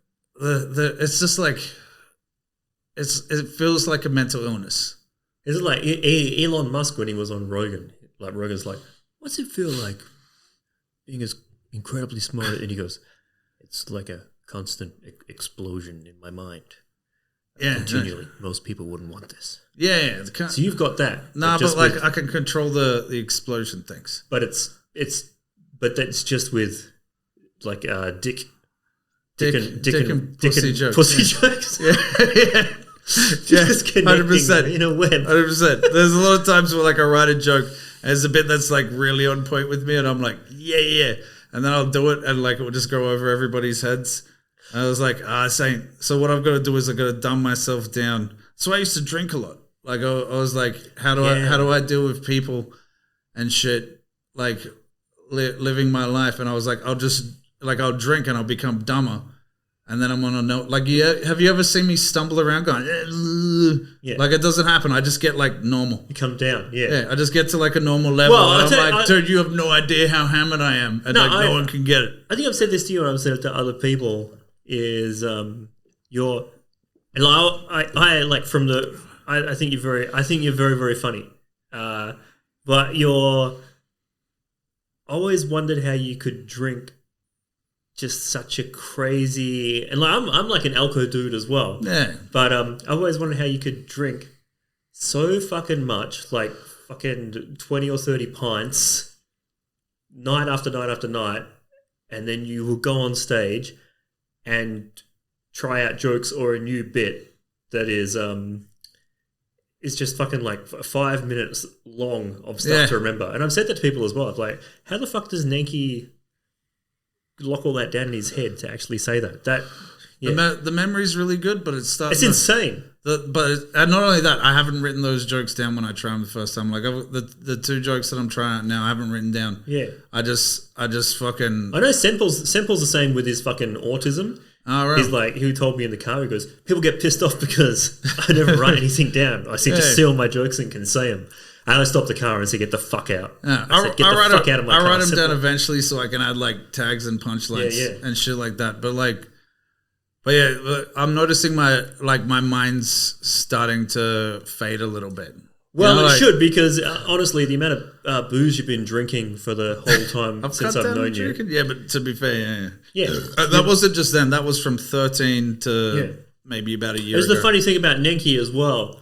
it's just like it feels like a mental illness. Is it like Elon Musk when he was on Rogan? Like Rogan's like, what's it feel like being as incredibly smart? And he goes, it's like a constant explosion in my mind. Yeah, continually. Most people wouldn't want this. Yeah. So you've got that. Nah, but like I can control the explosion things. But that's just with like dick and pussy jokes. Pussy jokes. Yeah. Just connecting 100%. in a web. 100%. There's a lot of times where like I write a joke and there's a bit that's like really on point with me and I'm like, yeah. And then I'll do it and like it will just go over everybody's heads. And I was like, so what I've got to do is I've got to dumb myself down. So I used to drink a lot. Like I was like, how do I deal with people and shit, like living my life? And I was like, I'll drink and I'll become dumber. And then I'm on a note. Like, have you ever seen me stumble around going, yeah. Like it doesn't happen. I just get like normal. You come down, yeah. I just get to like a normal level. Well, and I'm like, dude, you have no idea how hammered I am. And no one can get it. I think I've said this to you and I've said it to other people is you're, and I like from the, I think you're very, very funny. But you're always wondered how you could drink just such a crazy, and like I'm like an alco dude as well. Yeah. But I always wondered how you could drink so fucking much, like fucking 20 or 30 pints, night after night after night, and then you will go on stage and try out jokes or a new bit that is just fucking like 5 minutes long of stuff to remember. And I've said that to people as well. I'm like, how the fuck does Nenki lock all that down in his head to actually say that? The memory's really good, but it's insane. And not only that, I haven't written those jokes down when I try them the first time. Like the two jokes that I'm trying out now, I haven't written down. Yeah, I just fucking. I know Semple's the same with his fucking autism. Oh, right. He's like, he told me in the car, he goes, people get pissed off because I never write anything down. I seem to seal my jokes and can say them. And I stopped the car and said, get the fuck out. Yeah. I said, get the fuck out of my car. I write them down eventually so I can add like tags and punchlines and shit like that. But I'm noticing my mind's starting to fade a little bit. Well, it should, because honestly, the amount of booze you've been drinking for the whole time since I've known you. Yeah, but to be fair, yeah. That wasn't just then. That was from 13 to maybe about a year ago. There's the funny thing about Nenki as well,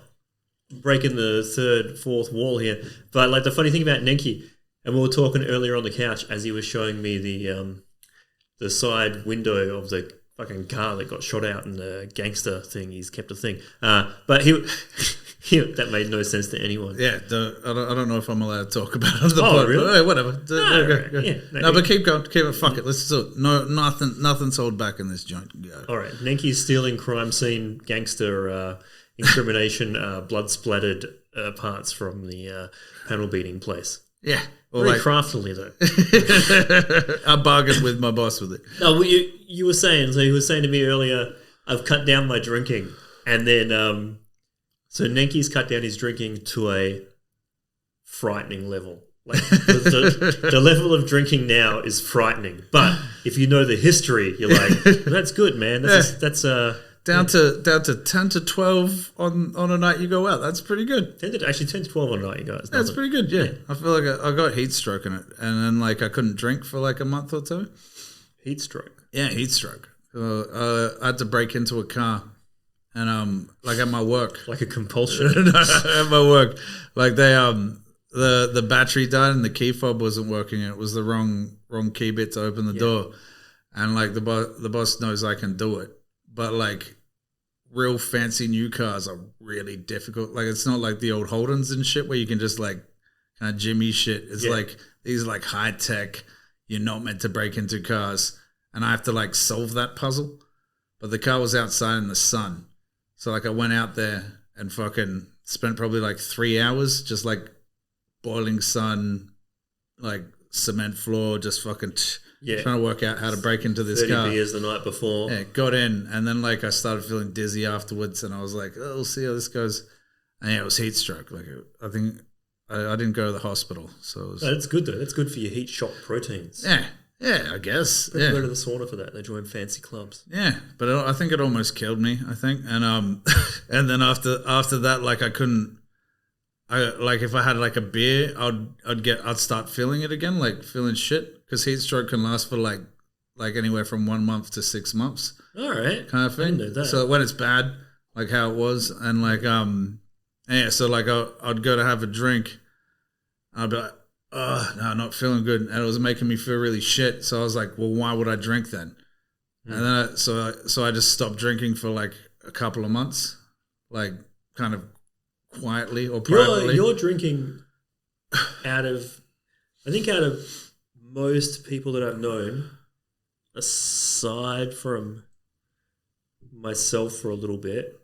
breaking the third, fourth wall here. But like the funny thing about Nenki, and we were talking earlier on the couch as he was showing me the side window of the fucking car that got shot out in the gangster thing. He's kept a thing. But he that made no sense to anyone. Yeah, I don't know if I'm allowed to talk about it on the pod. Really? But, whatever. Go. Yeah, no, but keep going. Keep it. Fuck it. Let's do it. No, nothing's held back in this joint. Go. All right. Nenki's stealing crime scene gangster incrimination blood splattered parts from the panel beating place. Yeah. Or very craftily though. I bargained with my boss with it. No, well, you were saying, so he was saying to me earlier, I've cut down my drinking. And then, so Nenki's cut down his drinking to a frightening level. Like the level of drinking now is frightening. But if you know the history, you're like, well, that's good, man. That's down to 10 to 12 on a night you go out. That's pretty good. 10 to 12 on a night you go out. That's pretty good, yeah. I feel like I got heat stroke in it. And then like I couldn't drink for like a month or two. Heat stroke? Yeah, heat stroke. I had to break into a car. And like at my work. Like a compulsion. At my work. Like they the battery died and the key fob wasn't working. It was the wrong key bit to open the door. And like the boss knows I can do it. But like real fancy new cars are really difficult. Like it's not like the old Holdens and shit where you can just like kind of jimmy shit. It's like these like high tech, you're not meant to break into cars. And I have to like solve that puzzle. But the car was outside in the sun. So like I went out there and fucking spent probably like 3 hours just like boiling sun, like cement floor, just fucking trying to work out how to break into this 30 car. 30 beers the night before. Yeah, got in and then like I started feeling dizzy afterwards and I was like, oh, we'll see how this goes. And it was heat stroke. Like I think I didn't go to the hospital. So it was, that's good though. That's good for your heat shock proteins. Yeah, I guess. People go to the sauna for that. They join fancy clubs. Yeah, but I think it almost killed me. I think, and and then after that, like I couldn't. Like if I had like a beer, I'd start feeling it again, like feeling shit, because heat stroke can last for like anywhere from 1 month to 6 months. All right, kind of thing. I didn't know that. So when it's bad, like how it was, and like yeah. So like I'd go to have a drink, I'd be like, oh no, not feeling good, and it was making me feel really shit. So I was like, well, why would I drink then? And then so I just stopped drinking for like a couple of months, like kind of quietly or privately. You're drinking out of most people that I've known, aside from myself for a little bit,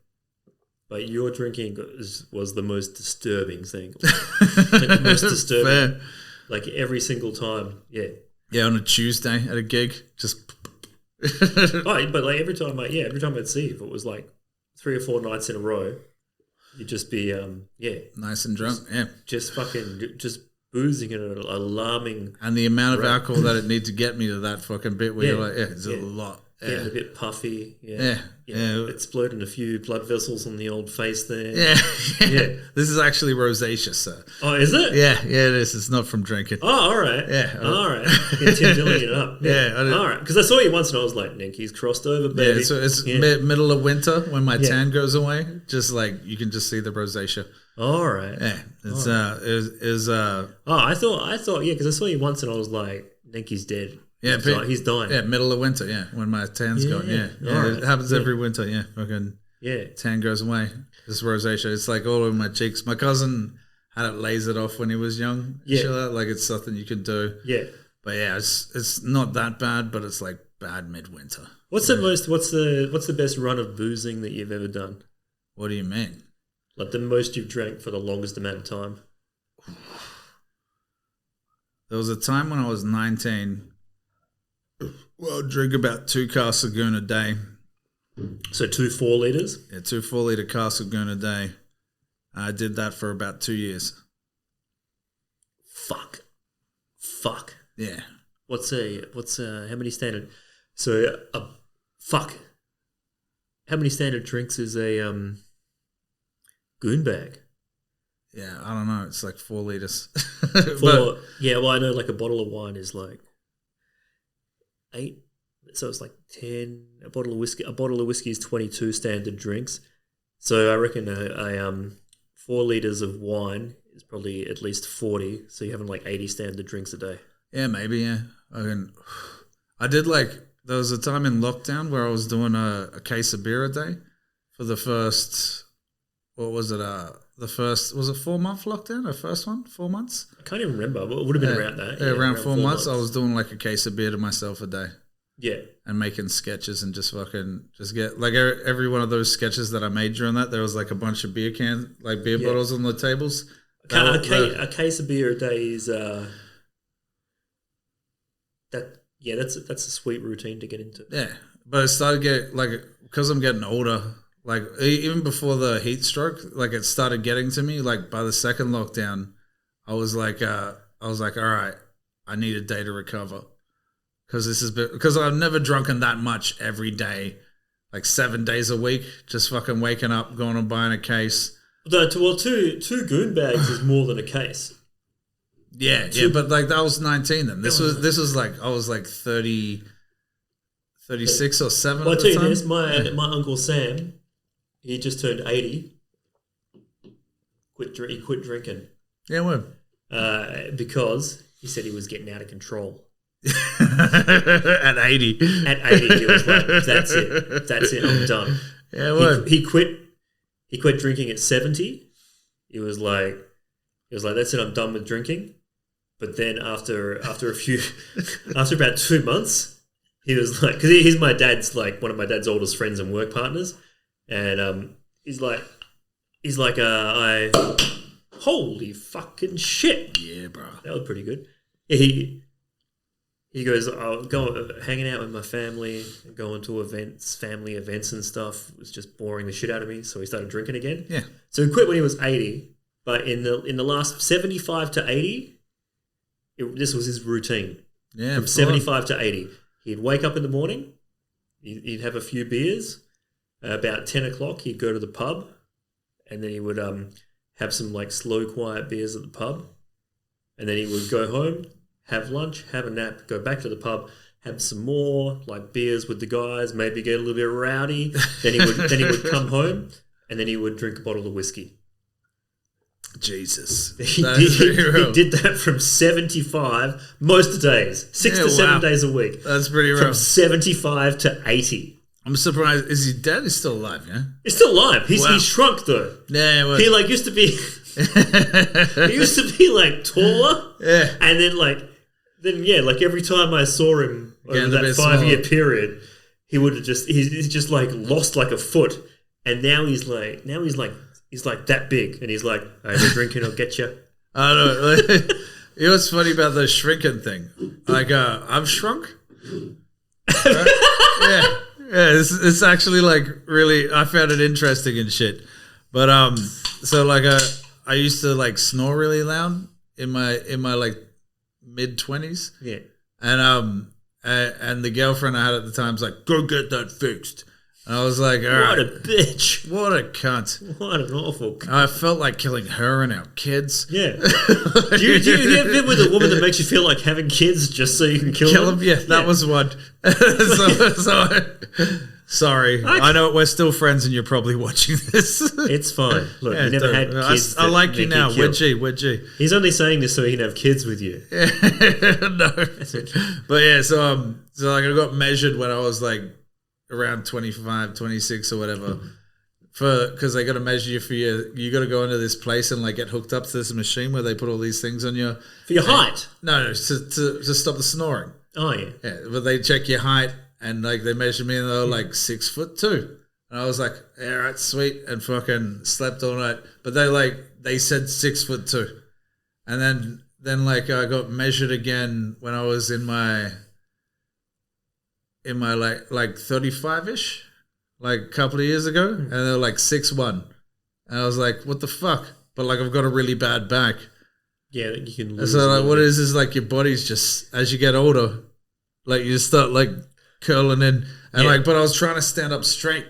but your drinking was the most disturbing thing. Like the most disturbing. Fair. Like every single time, yeah. Yeah, on a Tuesday at a gig, just. Oh, but like every time I'd see, if it was like 3 or 4 nights in a row, you'd just be nice and drunk, just boozing at an alarming, and the amount of rate. alcohol that it needs to get me to that fucking bit where you're like, it's a lot. Getting a bit puffy, yeah. Exploding a few blood vessels on the old face there. Yeah. This is actually rosacea, sir. Oh, is it? Yeah, it is. It's not from drinking. Oh, all right. Yeah. All right. Tim Dilling it up. Yeah. All right. Because I saw you once and I was like, Ninky's crossed over, baby. Yeah, so it's middle of winter when my tan goes away. Just like you can just see the rosacea. All right. Yeah. It's Oh, I thought, yeah, because I saw you once and I was like, Ninky's dead. Yeah, he's dying. Yeah, middle of winter. Yeah, when my tan's gone. Yeah, Right. it happens every winter. Yeah, fucking tan goes away. This rosacea. It's like all over my cheeks. My cousin had it lasered off when he was young. Yeah, like it's something you can do. Yeah, but yeah, it's not that bad, but it's like bad midwinter. What's the best run of boozing that you've ever done? What do you mean? Like the most you've drank for the longest amount of time? There was a time when I was 19. Well, I'd drink about 2 casks of goon a day. So 2 4 liters? Yeah, 2 4-liter casks of goon a day. I did that for about 2 years. Fuck. Yeah. What's how many standard? So fuck. How many standard drinks is a goon bag? Yeah, I don't know. It's like 4 liters. Well, I know like a bottle of wine is like 8, so it's like 10. A bottle of whiskey is 22 standard drinks. So I reckon a 4 liters of wine is probably at least 40. So you're having like 80 standard drinks a day. Yeah, maybe. Yeah, I did like there was a time in lockdown where I was doing a case of beer a day for the first. What was it? The first was it 4-month lockdown? The first one, 4 months. I can't even remember. It would have been around that. Yeah, around 4 months. I was doing like a case of beer to myself a day. Yeah, and making sketches and just get like every one of those sketches that I made during that. There was like a bunch of beer cans, like beer bottles on the tables. A case of beer a day is that's a sweet routine to get into. Yeah, but it started getting like because I'm getting older. Like even before the heat stroke, like it started getting to me. Like by the second lockdown, I was like, all right, I need a day to recover. Because I've never drunken that much every day, like 7 days a week, just fucking waking up, going and buying a case. Well, two goon bags is more than a case. Yeah, but like that was 19 then. This was like I was like 30, 36 or 7 well, at I'll the tell time. You this, my Uncle Sam, he just turned 80. He quit drinking. Yeah, well. Because he said he was getting out of control. At 80. At 80, he was like, that's it, I'm done. Yeah, well. He quit drinking at 70. He was like, that's it, I'm done with drinking. But then after about 2 months, he was like, because he's my dad's like one of my dad's oldest friends and work partners, and he's like, holy fucking shit, yeah, bro, that was pretty good. He goes, I'll go hanging out with my family, going to family events and stuff. It was just boring the shit out of me, so he started drinking again. Yeah. So he quit when he was 80, but in the last 75 to 80, this was his routine. Yeah. From 75 to 80, he'd wake up in the morning, he'd have a few beers. About 10 o'clock, he'd go to the pub, and then he would have some like slow, quiet beers at the pub, and then he would go home, have lunch, have a nap, go back to the pub, have some more like beers with the guys, maybe get a little bit rowdy. Then he would come home and then he would drink a bottle of whiskey. Jesus. He did that from 75 most days, 6 to 7 days a week. That's pretty rough. From 75 to 80. I'm surprised. Is he dead? He's still alive, yeah? He's still alive. He's shrunk though. Yeah, well. He like used to be he used to be like taller. Yeah. And then like every time I saw him over that 5-year period, he would have he's just like lost like a foot. And now he's like that big, and he's like, "Hey, we're drinking, I'll get you." I don't know. You know what's funny about the shrinking thing? Like, I've shrunk. Right? Yeah. It's actually like really. I found it interesting and shit. But so like I used to like snore really loud in my like mid-20s. Yeah. And the girlfriend I had at the time was like, "Go get that fixed." And I was like, all right. What a bitch. What a cunt. What an awful cunt. I felt like killing her and our kids. Yeah. do you ever been with a woman that makes you feel like having kids just so you can kill them? Yeah, that was one. Sorry. I know we're still friends and you're probly watching this. It's fine. Look, you never had kids. I like you now. We're G. He's only saying this so he can have kids with you. No. But yeah, so like I got measured when I was like around 25, 26 or whatever, because they got to measure you for you got to go into this place and like get hooked up to this machine where they put all these things on you. For your height? No, to stop the snoring. Oh, yeah. Yeah, but they check your height and like they measured me and they were like 6'2". And I was like, yeah, all right, sweet, and fucking slept all night. But they said 6'2". And then like I got measured again when I was in my like 35-ish, like a couple of years ago, and they're like 6'1", and I was like, what the fuck? But like I've got a really bad back. Yeah, you can lose. So like, what is like your body's just as you get older, like you start like curling in, and like, but I was trying to stand up straight.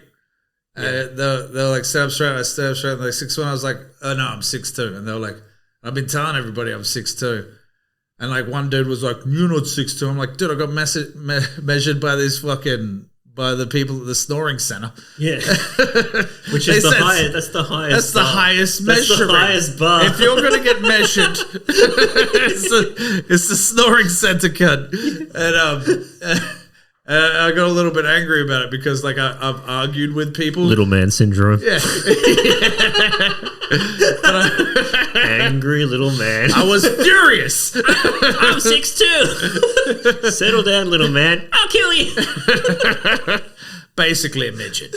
They're like stand up straight. I stand up straight. And like 6'1", I was like, oh no, I'm 6'2", and they were like, I've been telling everybody I'm 6'2". And like one dude was like, "You're not 6'2". I'm like, dude, I got measured by the people at the snoring center. Yeah, which is that's the highest. That's the highest measuring. That's the highest bar. If you're gonna get measured, it's the snoring center cut. And I got a little bit angry about it because like I've argued with people. Little man syndrome. Yeah. Angry little man. I was furious. I'm 6'2". Settle down, little man. I'll kill you. Basically a midget.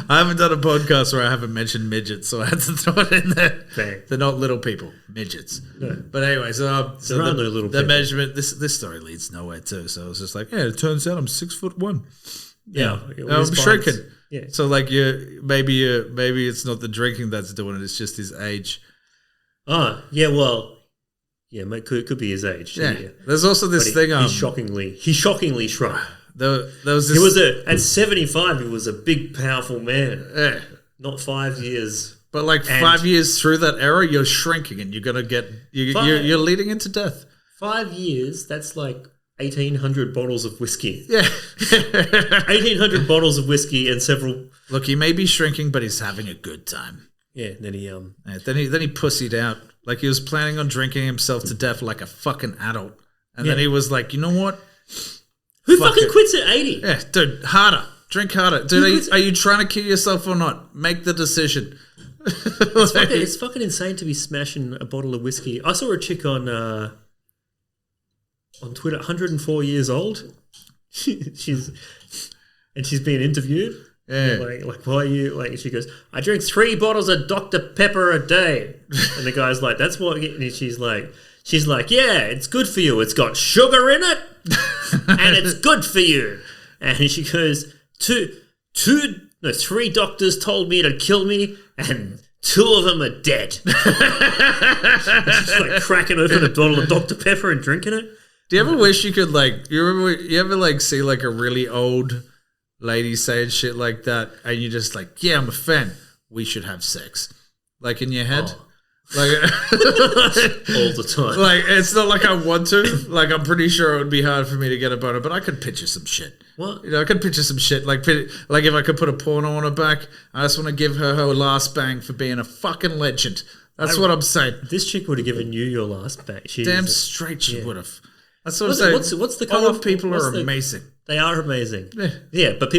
I haven't done a podcast where I haven't mentioned midgets, so I had to throw it in there. Fair. They're not little people, midgets. No. But anyway, so the measurement. This story leads nowhere too. So I was just like, yeah, it turns out I'm 6'1". Yeah, I'm shrinking. Yeah. So like maybe it's not the drinking that's doing it. It's just his age. Oh yeah, well, yeah, mate, could be his age. Yeah. There's also this thing. He shockingly shrunk. There was this. At 75. He was a big, powerful man. Yeah. Not 5 years. But like 5 years through that era, you're shrinking and you're gonna get you're leading into death. 5 years. That's like 1,800 bottles of whiskey. Yeah. 1,800 bottles of whiskey and several. Look, he may be shrinking, but he's having a good time. Yeah. And then he then he pussied out. Like he was planning on drinking himself to death like a fucking adult, and then he was like, you know what? Who fucking quits at 80? Yeah, dude, harder. Drink harder. Dude, are you trying to kill yourself or not? Make the decision. It's fucking insane to be smashing a bottle of whiskey. I saw a chick on Twitter, 104 years old. she's being interviewed. Yeah. Like, why are you, like, she goes, I drink 3 bottles of Dr. Pepper a day. And the guy's like, that's what, and she's like, yeah, it's good for you. It's got sugar in it and it's good for you. And she goes, 3 doctors told me to kill me and 2 of them are dead. She's like cracking open a bottle of Dr. Pepper and drinking it. Do you ever wish you could you ever like see like a really old lady saying shit like that and you're just like, yeah, I'm a fan. We should have sex. Like in your head. Like all the time. Like it's not like I want to. Like I'm pretty sure it would be hard for me to get a boner, but I could picture some shit. What? I could picture some shit. Like if I could put a porno on her back, I just want to give her last bang for being a fucking legend. That's what I'm saying. This chick would have given you your last bang. Damn straight she would have. That's what I'm saying. What's the old people are amazing. They are amazing. Yeah. Yeah, but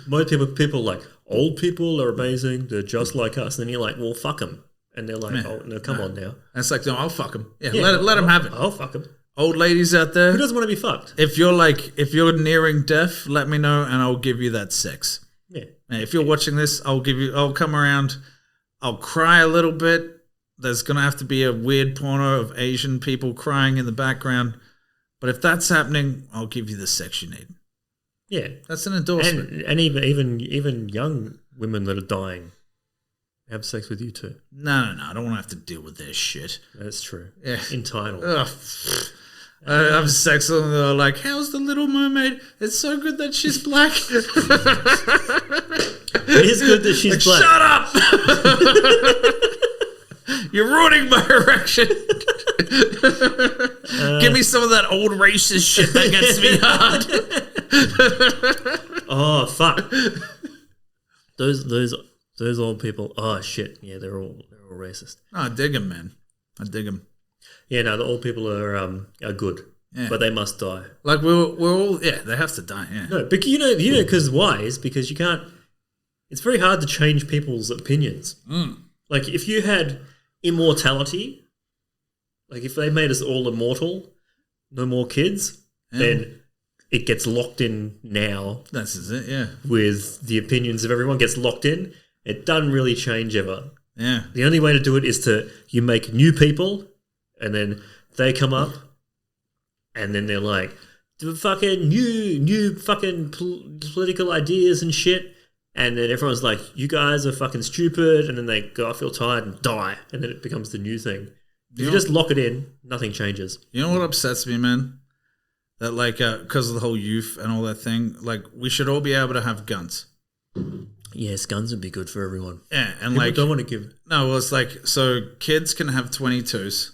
most people like, old people are amazing. They're just like us. And then you're like, well, fuck them. And they're like, oh, no, come on now. And it's like, no, I'll fuck them. Yeah, let them have it. I'll fuck them. Old ladies out there. Who doesn't want to be fucked? If you're nearing death, let me know and I'll give you that sex. Yeah. If you're watching this, I'll come around. I'll cry a little bit. There's going to have to be a weird porno of Asian people crying in the background. But if that's happening, I'll give you the sex you need. Yeah. That's an endorsement. And even young women that are dying have sex with you too. No. I don't want to have to deal with their shit. That's true. Yeah. Entitled. I have sex with them. They're like, how's the Little Mermaid? It's so good that she's black. It is good that she's black. Shut up! You're ruining my erection. Give me some of that old racist shit that gets me hard. Oh, fuck. Those old people. Oh, shit. Yeah, they're all racist. Oh, I dig them, man. I dig them. Yeah, no, the old people are good, but they must die. Like we're all they have to die. Yeah. No, but you know, because why is because you can't. It's very hard to change people's opinions. Like if you had immortality, like if they made us all immortal, no more kids, then it gets locked in now. This is it. Yeah. With the opinions of everyone gets locked in. It doesn't really change ever. Yeah. The only way to do it is you make new people. And then they come up, and then they're like, fucking new fucking political ideas and shit. And then everyone's like, you guys are fucking stupid. And then they go, I feel tired and die. And then it becomes the new thing. If you just lock it in, nothing changes. You know what upsets me, man? That like, because of the whole youth and all that thing, like we should all be able to have guns. Yes, guns would be good for everyone. Yeah, and people like don't want to give. No, well, it's like so kids can have 22s.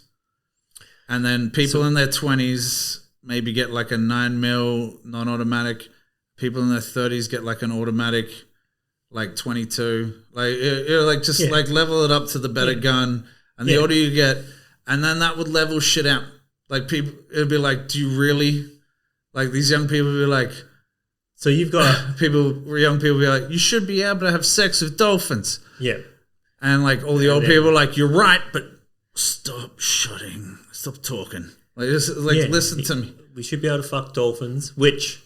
And then people in their 20s maybe get like a 9mm non-automatic. People in their 30s get like an automatic, like 22. Like like just like level it up to the better gun. And the older you get, and then that would level shit out. Like people, it'd be like, do you really? Like these young people would be like, so you've got young people be like, you should be able to have sex with dolphins. Yeah. And like all the old people are like, you're right, but stop talking. Like, listen to me. We should be able to fuck dolphins, which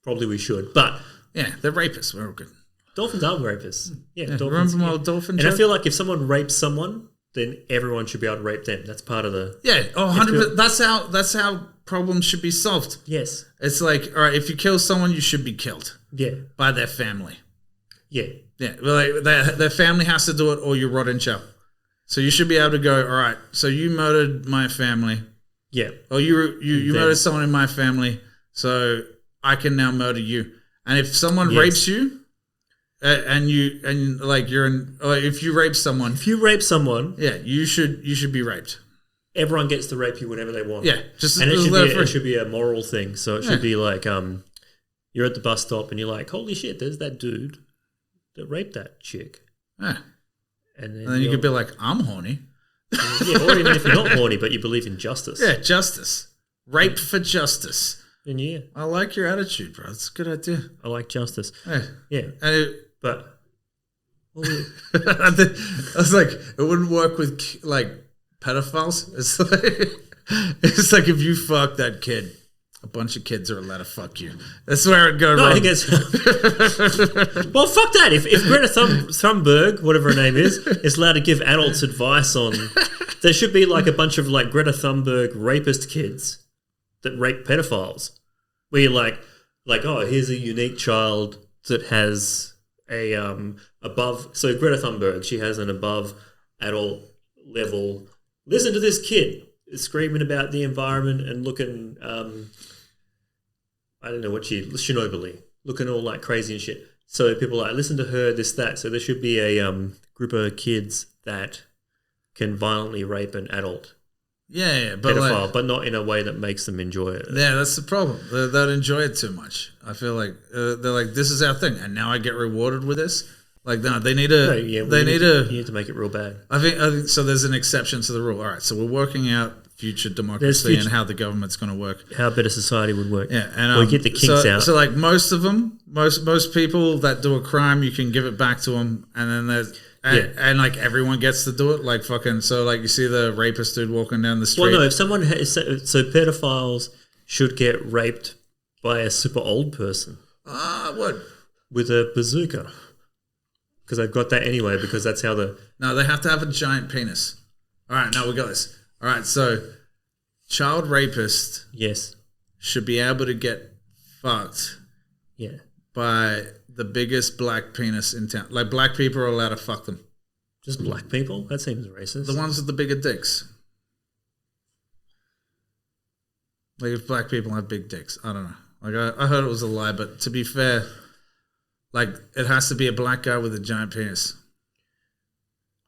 probably we should. But yeah, they're rapists. We're all good. Dolphins are rapists. Yeah, remember dolphins. my old dolphin and joke? I feel like if someone rapes someone, then everyone should be able to rape them. That's part of the 100%. That's how problems should be solved. Yes, it's like, all right, if you kill someone, you should be killed. Yeah, by their family. Yeah, well, like their family has to do it, or you rot in jail. So you should be able to go, all right, so you murdered my family. Yeah. Or you murdered someone in my family, so I can now murder you. And if someone rapes you, if you rape someone. If you rape someone. Yeah, you should be raped. Everyone gets to rape you whenever they want. Yeah. It should be a moral thing. So it should be like, you're at the bus stop and you're like, holy shit, there's that dude that raped that chick. Yeah. And then you could be like, I'm horny. Yeah, or even if you're not horny, but you believe in justice. Yeah, justice. Rape for justice. And yeah. I like your attitude, bro. It's a good idea. I like justice. Yeah. And I was like, it wouldn't work with like pedophiles. It's like if you fuck that kid, a bunch of kids are allowed to fuck you. That's where it'd go wrong. I think it's well, fuck that. If Greta Thunberg, whatever her name is allowed to give adults advice on, there should be like a bunch of like Greta Thunberg rapist kids that rape pedophiles. Where you're like, oh, here's a unique child that has a above. So Greta Thunberg, she has an above adult level. Listen to this kid screaming about the environment and looking. I don't know what Chernobyl, looking all like crazy and shit. So people are like, listen to her, this, that. So there should be a group of kids that can violently rape an adult Yeah, but pedophile, but not in a way that makes them enjoy it. Yeah, that's the problem. They'll enjoy it too much. I feel like they're like, this is our thing, and now I get rewarded with this. Like, no, they need to. You need to make it real bad. I think so. There's an exception to the rule. All right, so we're working out future democracy and how the government's going to work. How a better society would work. Yeah, and we get the kinks out. So like most of them, most people that do a crime, you can give it back to them, and then there's. And like everyone gets to do it, like fucking. So like you see the rapist dude walking down the street. Well, no, if someone so pedophiles should get raped by a super old person. What? With a bazooka, because they've got that anyway. Because that's how No, they have to have a giant penis. All right, no, we got this. All right, so child rapist. Yes. Should be able to get fucked. Yeah. By the biggest black penis in town. Like, black people are allowed to fuck them. Just black people? That seems racist. The ones with the bigger dicks. Like, if black people have big dicks. I don't know. Like, I heard it was a lie, but to be fair, like, it has to be a black guy with a giant penis.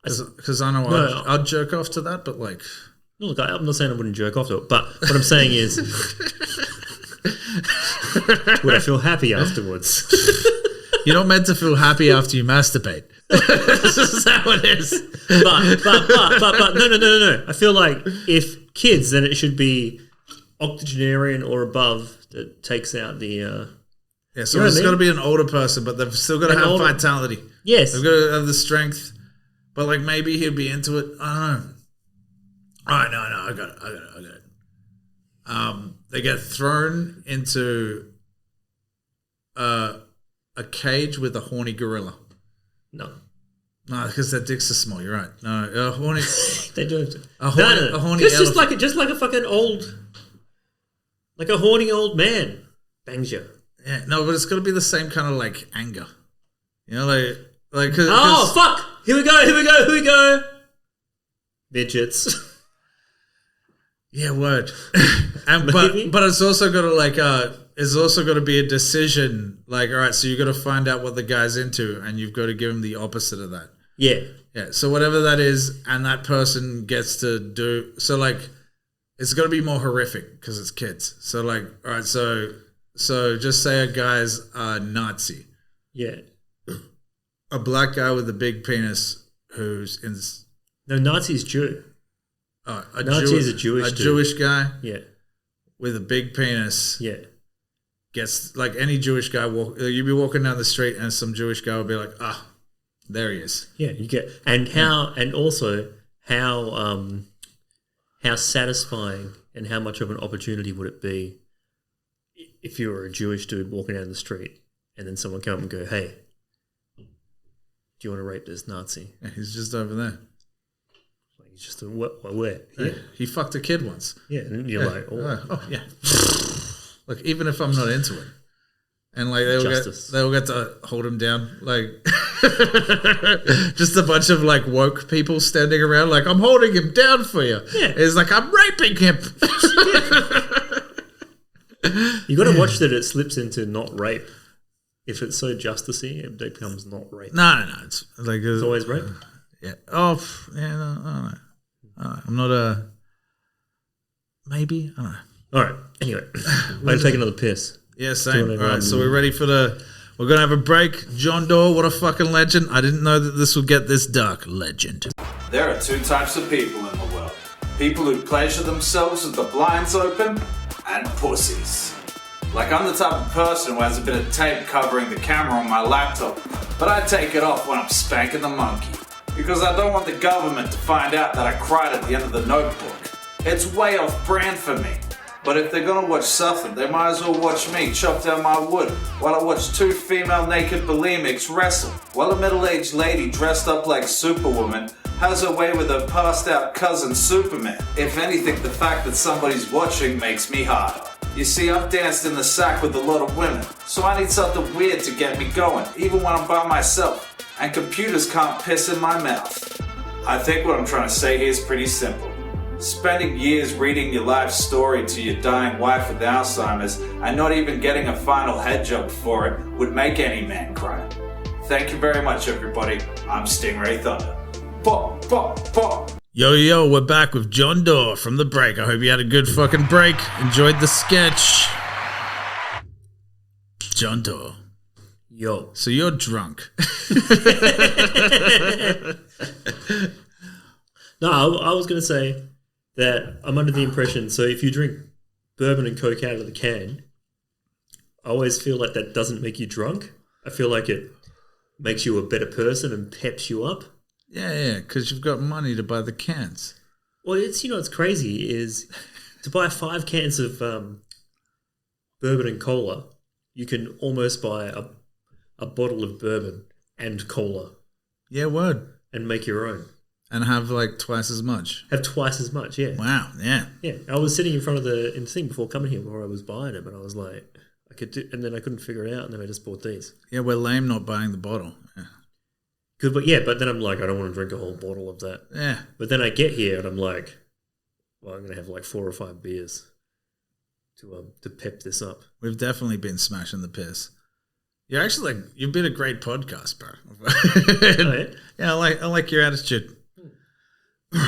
Because I know I'd jerk off to that, but like... No, look, I'm not saying I wouldn't jerk off to it, but what I'm saying is... would I feel happy afterwards? You're not meant to feel happy after you masturbate. This is how it is. But no. I feel like if kids, then it should be octogenarian or above that takes out the... yeah, so it's got to be an older person, but they've still got to have vitality. Yes. They've got to have the strength. But like maybe he'd be into it. I don't know. All right, no, I got it. They get thrown into a cage with a horny gorilla. No, because their dicks are small. You're right. No, a horny. They do have to. A horny. It's just like a fucking old, like a horny old man bangs you. Yeah, no, but it's got to be the same kind of like anger. You know, like. Oh fuck! Here we go. Midgets. Yeah, word. but it's also got to it's also got to be a decision. Like, all right, so you got to find out what the guy's into, and you've got to give him the opposite of that. Yeah. So whatever that is, and that person gets to do. So like, it's got to be more horrific because it's kids. So like, all right, so just say a guy's a Nazi. Yeah. A black guy with a big penis who's in. No, Nazi's Jew. Nazi is a Jewish dude. Jewish guy. Yeah. With a big penis. Yeah. Gets like any Jewish guy you'd be walking down the street and some Jewish guy would be like, there he is. Yeah, you get and also how satisfying and how much of an opportunity would it be if you were a Jewish dude walking down the street and then someone come up and go, hey, do you want to rape this Nazi? Yeah, he's just over there. He's just where? Yeah. He fucked a kid once. Yeah, and you're like, oh yeah. Look, even if I'm not into it, and like they'll get to hold him down, like just a bunch of like woke people standing around, like I'm holding him down for you. Yeah, it's like I'm raping him. You got to watch that it slips into not rape. If it's so justicey, it becomes not rape. No. It's like it's always rape. Yeah. Oh, yeah. No, I don't know. I'm not a. Maybe I don't know. All right. Anyway, I'm gonna take another piss. Yeah, same. All right. So we're ready for We're gonna have a break. John Doore, what a fucking legend! I didn't know that this would get this dark. Legend. There are two types of people in the world: people who pleasure themselves with the blinds open, and pussies. Like, I'm the type of person who has a bit of tape covering the camera on my laptop, but I take it off when I'm spanking the monkey. Because I don't want the government to find out that I cried at the end of the Notebook. It's way off brand for me. But if they're gonna watch something, they might as well watch me chop down my wood while I watch two female naked bulimics wrestle, while a middle-aged lady dressed up like Superwoman has her way with her passed out cousin Superman. If anything, the fact that somebody's watching makes me harder. You see, I've danced in the sack with a lot of women, so I need something weird to get me going, even when I'm by myself. And computers can't piss in my mouth. I think what I'm trying to say here is pretty simple. Spending years reading your life story to your dying wife with Alzheimer's and not even getting a final head job for it would make any man cry. Thank you very much, everybody. I'm Stingray Thunder. Pop, pop, pop. Yo, we're back with John Dore from the break. I hope you had a good fucking break. Enjoyed the sketch. John Dore. Yo. So you're drunk. No, I was going to say that I'm under the impression, so if you drink bourbon and Coke out of the can, I always feel like that doesn't make you drunk. I feel like it makes you a better person and peps you up. Yeah, because you've got money to buy the cans. Well, it's crazy is to buy 5 cans of bourbon and cola, you can almost buy a bottle of bourbon and cola. Yeah, word. And make your own. And have like twice as much. Have twice as much, yeah. Wow, yeah. Yeah, I was sitting in front of the thing before coming here where I was buying it, but I was like, I could do, and then I couldn't figure it out, and then I just bought these. Yeah, we're lame not buying the bottle. Yeah. But then I'm like, I don't want to drink a whole bottle of that. Yeah. But then I get here and I'm like, well, I'm going to have like 4 or 5 beers to pep this up. We've definitely been smashing the piss. You're actually like, you've been a great podcast, bro. Oh, yeah? Yeah, I like your attitude. What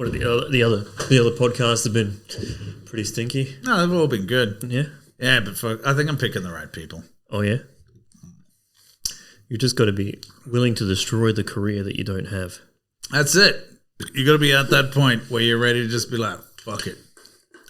are the other podcasts have been pretty stinky? No, they've all been good. Yeah? Yeah, but I think I'm picking the right people. Oh, yeah? You just got to be willing to destroy the career that you don't have. That's it. You got to be at that point where you're ready to just be like, fuck it.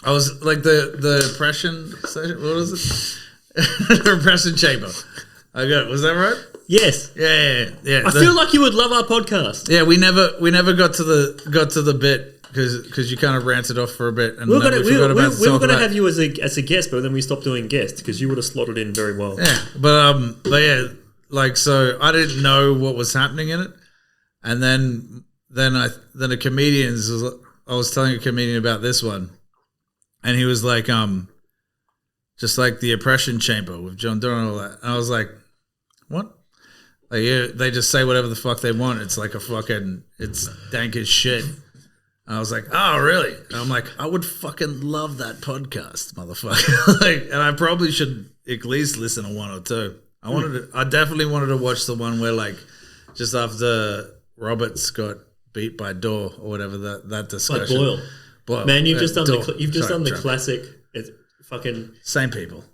I was like the oppression session. What was it? Oppression chamber. Was that right? Yes. Yeah. I feel like you would love our podcast. Yeah, we never got to the bit because you kind of ranted off for a bit, and we were going to have you as a guest, but then we stopped doing guests because you would have slotted in very well. Yeah, but yeah. Like, so I didn't know what was happening in it. And then a comedian, I was telling a comedian about this one. And he was like, just like the oppression chamber with John Dore and all that. And I was like, what? Like, yeah, they just say whatever the fuck they want. It's like it's dank as shit. And I was like, oh, really? And I'm like, I would fucking love that podcast, motherfucker. And I probably should at least listen to 1 or 2. I definitely wanted to watch the one where, like, just after Roberts got beat by Dore or whatever that discussion. Like Boyle. Man, you've just done the classic. It's fucking same people.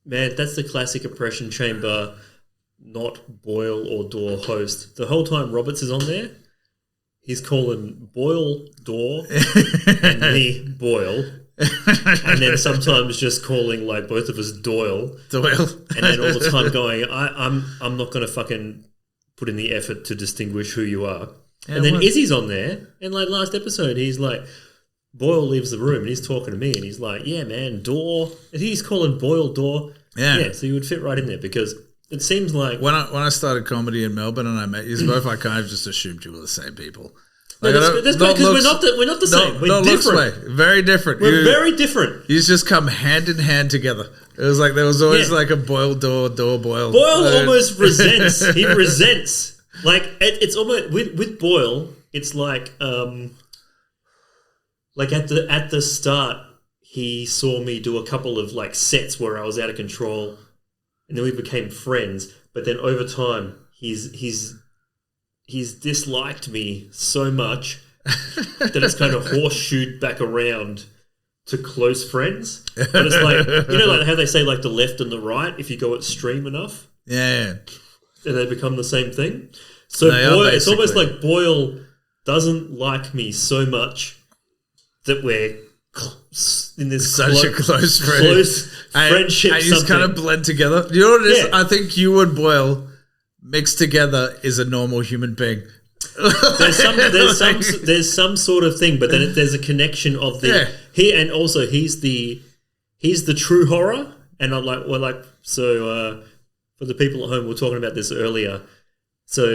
Man, that's the classic oppression chamber, not Boyle or Dore host. The whole time Roberts is on there, he's calling Boyle Dore and me Boyle. And then sometimes just calling like both of us Doyle, and then all the time going, I'm not going to fucking put in the effort to distinguish who you are. Yeah, and then Izzy's on there, and like last episode, he's like, Boyle leaves the room and he's talking to me, and he's like, yeah, man, Dore. And he's calling Boyle Dore. Yeah, so you would fit right in there because it seems like when I started comedy in Melbourne and I met you both, I kind of just assumed you were the same people. Like, that's because we're not the same. We're different. Very different. We're very different. You just come hand in hand together. It was like there was always like a Boyle Dore Boyle. Boyle almost resents. He resents. Like it's almost with Boyle. It's like at the start, he saw me do a couple of like sets where I was out of control, and then we became friends. But then over time, he's disliked me so much that it's kind of horseshoed back around to close friends. But it's like, like how they say like the left and the right, if you go extreme enough. Yeah. And they become the same thing. So it's almost like Boyle doesn't like me so much that we're in this such a close friendship. And you just kind of blend together. You know what it is? Yeah. I think you and Boyle mixed together is a normal human being. There's some sort of thing, but then there's a connection of he's the true horror, and I'm like, well, so for the people at home, we were talking about this earlier. So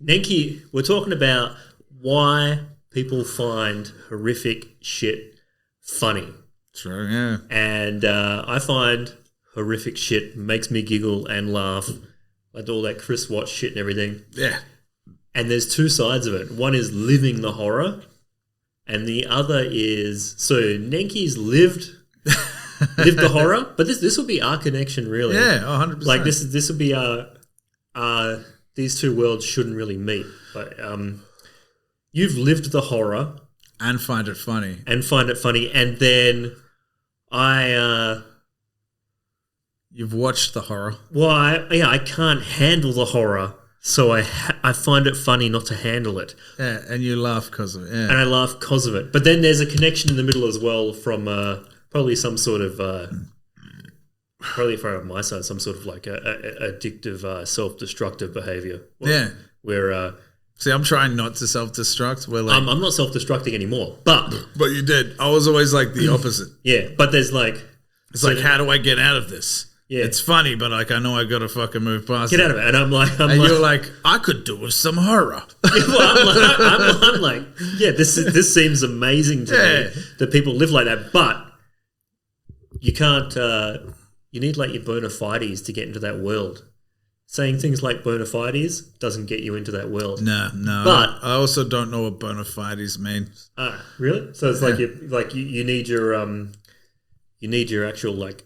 Nenki, we're talking about why people find horrific shit funny. True, yeah. And I find horrific shit makes me giggle and laugh. Like all that Chris Watts shit and everything. Yeah. And there's 2 sides of it. One is living the horror, and the other is... So Nenki's lived the horror, but this will be our connection, really. Yeah, 100%. Like, this will be our these two worlds shouldn't really meet. But you've lived the horror And find it funny. and then You've watched the horror. I can't handle the horror, so I find it funny not to handle it. Yeah, and you laugh because of it. Yeah. And I laugh because of it. But then there's a connection in the middle as well from probably some sort of, probably from my side, some sort of like addictive, self-destructive behavior. Where See, I'm trying not to self-destruct. We're like, I'm not self-destructing ananymore, but you did. I was always like the opposite. yeah, but there's like, It's like, how do I get out of this? Yeah. It's funny, but like I know I got to fucking move past get it. out of it. And I'm like, You're like, I could do with some horror. I'm like, yeah, this seems amazing to me that people live like that, but you can't. You need like your bona fides to get into that world. Saying things like bona fides doesn't get you into that world. No. But I also don't know what bona fides means. Really? So it's like you need your actual like.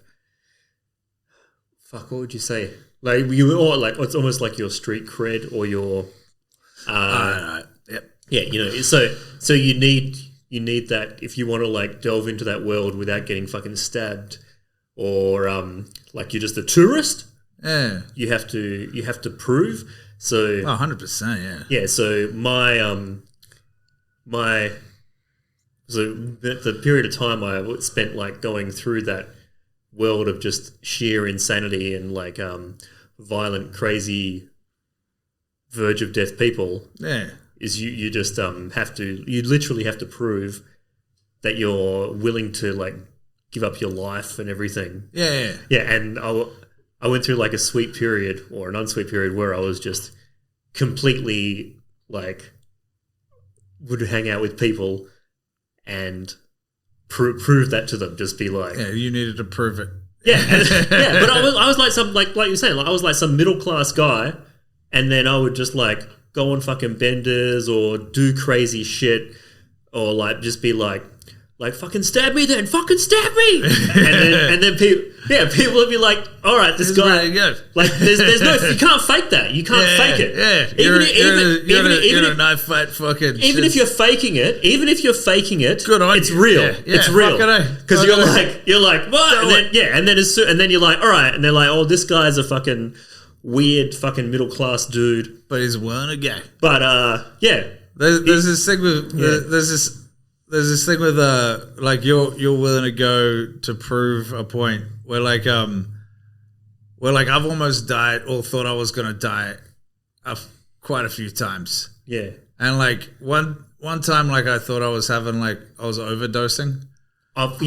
Fuck, what would you say? Like it's almost like your street cred or your. Yep. Yeah, so you need that if you want to like delve into that world without getting fucking stabbed, or like you're just a tourist. Yeah. You have to prove. So 100%. Yeah. Yeah. So the period of time I spent like going through that world of just sheer insanity and like violent, crazy, verge of death people. Yeah. Is you just you literally have to prove that you're willing to like give up your life and everything. Yeah. Yeah, and I went through like a sweet period or an unsweet period where I was just completely like would hang out with people and prove that to them. Just be like, yeah, you needed to prove it. Yeah, yeah. But I was like some like you say, like I was like some middle class guy, and then I would just like go on fucking benders or do crazy shit, or like just be like fucking stab me then, fucking stab me, and then people would be like, all right, this guy, really good. Like there's no, you can't fake that, you can't fake it. Yeah, you're in a knife fight, fucking. Even if you're faking it, good on it's you. real. Yeah, it's real because you're like what, and then you're like, all right, and they're like, oh, this guy's a fucking weird fucking middle class dude, but he's willing to go. But yeah, there's this thing with there's this thing with like you're willing to go to prove a point where like I've almost died or thought I was gonna die quite a few times. Yeah. And like one time like I thought I was having like I was overdosing. I've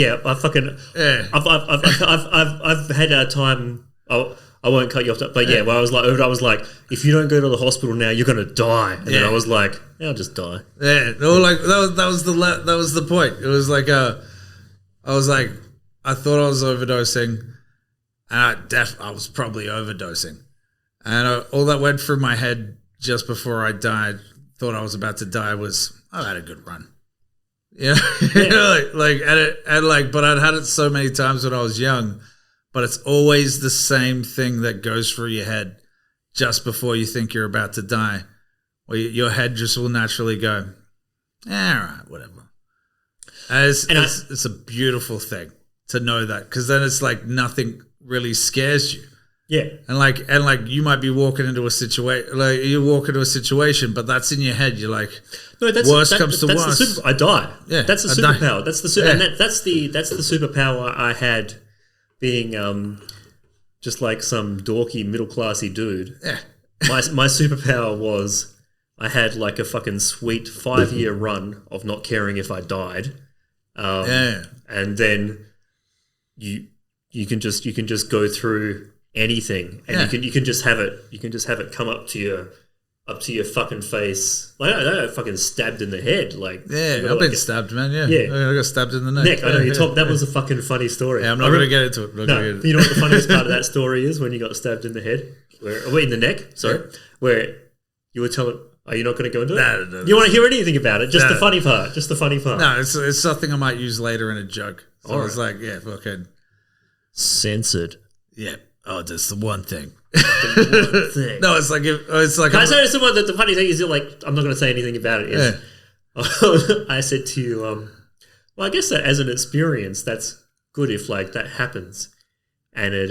had a time. I won't cut you off, but yeah, where I was like, if you don't go to the hospital now, you're gonna die. And then I was like, yeah, I'll just die. Yeah, no, like that was the point. It was like I was like, I thought I was overdosing, and I was probably overdosing, and all that went through my head just before I died. Thought I was about to die was I had a good run. Yeah, but I'd had it so many times when I was young. But it's always the same thing that goes through your head just before you think you're about to die. Or your head just will naturally go, all right, whatever. And it's a beautiful thing to know that, because then it's like nothing really scares you. Yeah. And like you might be walking into a situation, like you walk into a situation, but that's in your head. You're like, worst comes to worst. I die. Yeah, that's the superpower. That's the and that's the superpower I had. Being just like some dorky middle classy dude. Yeah. My superpower was I had like a fucking sweet 5-year run of not caring if I died. And then you can just go through anything, and you can just have it come up to your fucking face. Like I got fucking stabbed in the head. Like I've been stabbed, man. Yeah, I got stabbed in the neck. I know you talked. That was a fucking funny story. Yeah, I'm not going to get into it. You know what the funniest part of that story is? When you got stabbed in the head, in the neck. Sorry, where you were telling. Are you not going to go into it? No. You want to hear anything about it? Just the funny part. Just the funny part. No, it's something I might use later in a joke. So I was like, fucking censored. Yeah. Oh, that's the one thing. thing. No, it's like Can I say to someone that the funny thing is, you're like, I'm not going to say anything about it. Is I said to you, well, I guess that as an experience, that's good if like that happens, and it,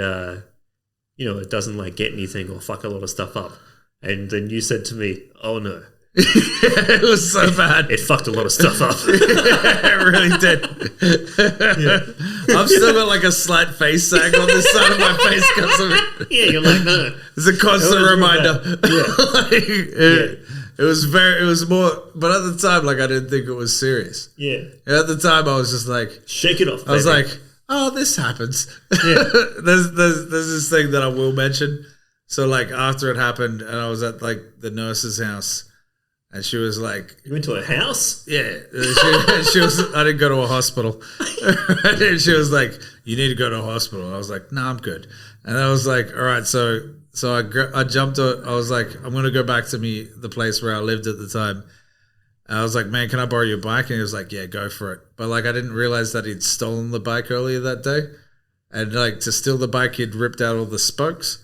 it doesn't like get anything or fuck a lot of stuff up. And then you said to me, "Oh no." It was so bad. It fucked a lot of stuff up. It really did. I've still got like a slight face sag on this side of my face because of it. Yeah, you're like, no. It's a constant reminder. It was more, but at the time, like I didn't think it was serious. Yeah. And at the time, I was just like, shake it off. Baby. I was like, oh, this happens. Yeah. there's this thing that I will mention. So like after it happened, and I was at like the nurse's house. And she was like... You went to a house? Yeah. She was... I didn't go to a hospital. And she was like, you need to go to a hospital. And I was like, no, I'm good. And I was like, all right. So I jumped... I was like, I'm going to go back to the place where I lived at the time. And I was like, man, can I borrow your bike? And he was like, yeah, go for it. But like, I didn't realize that he'd stolen the bike earlier that day. And like, to steal the bike, he'd ripped out all the spokes.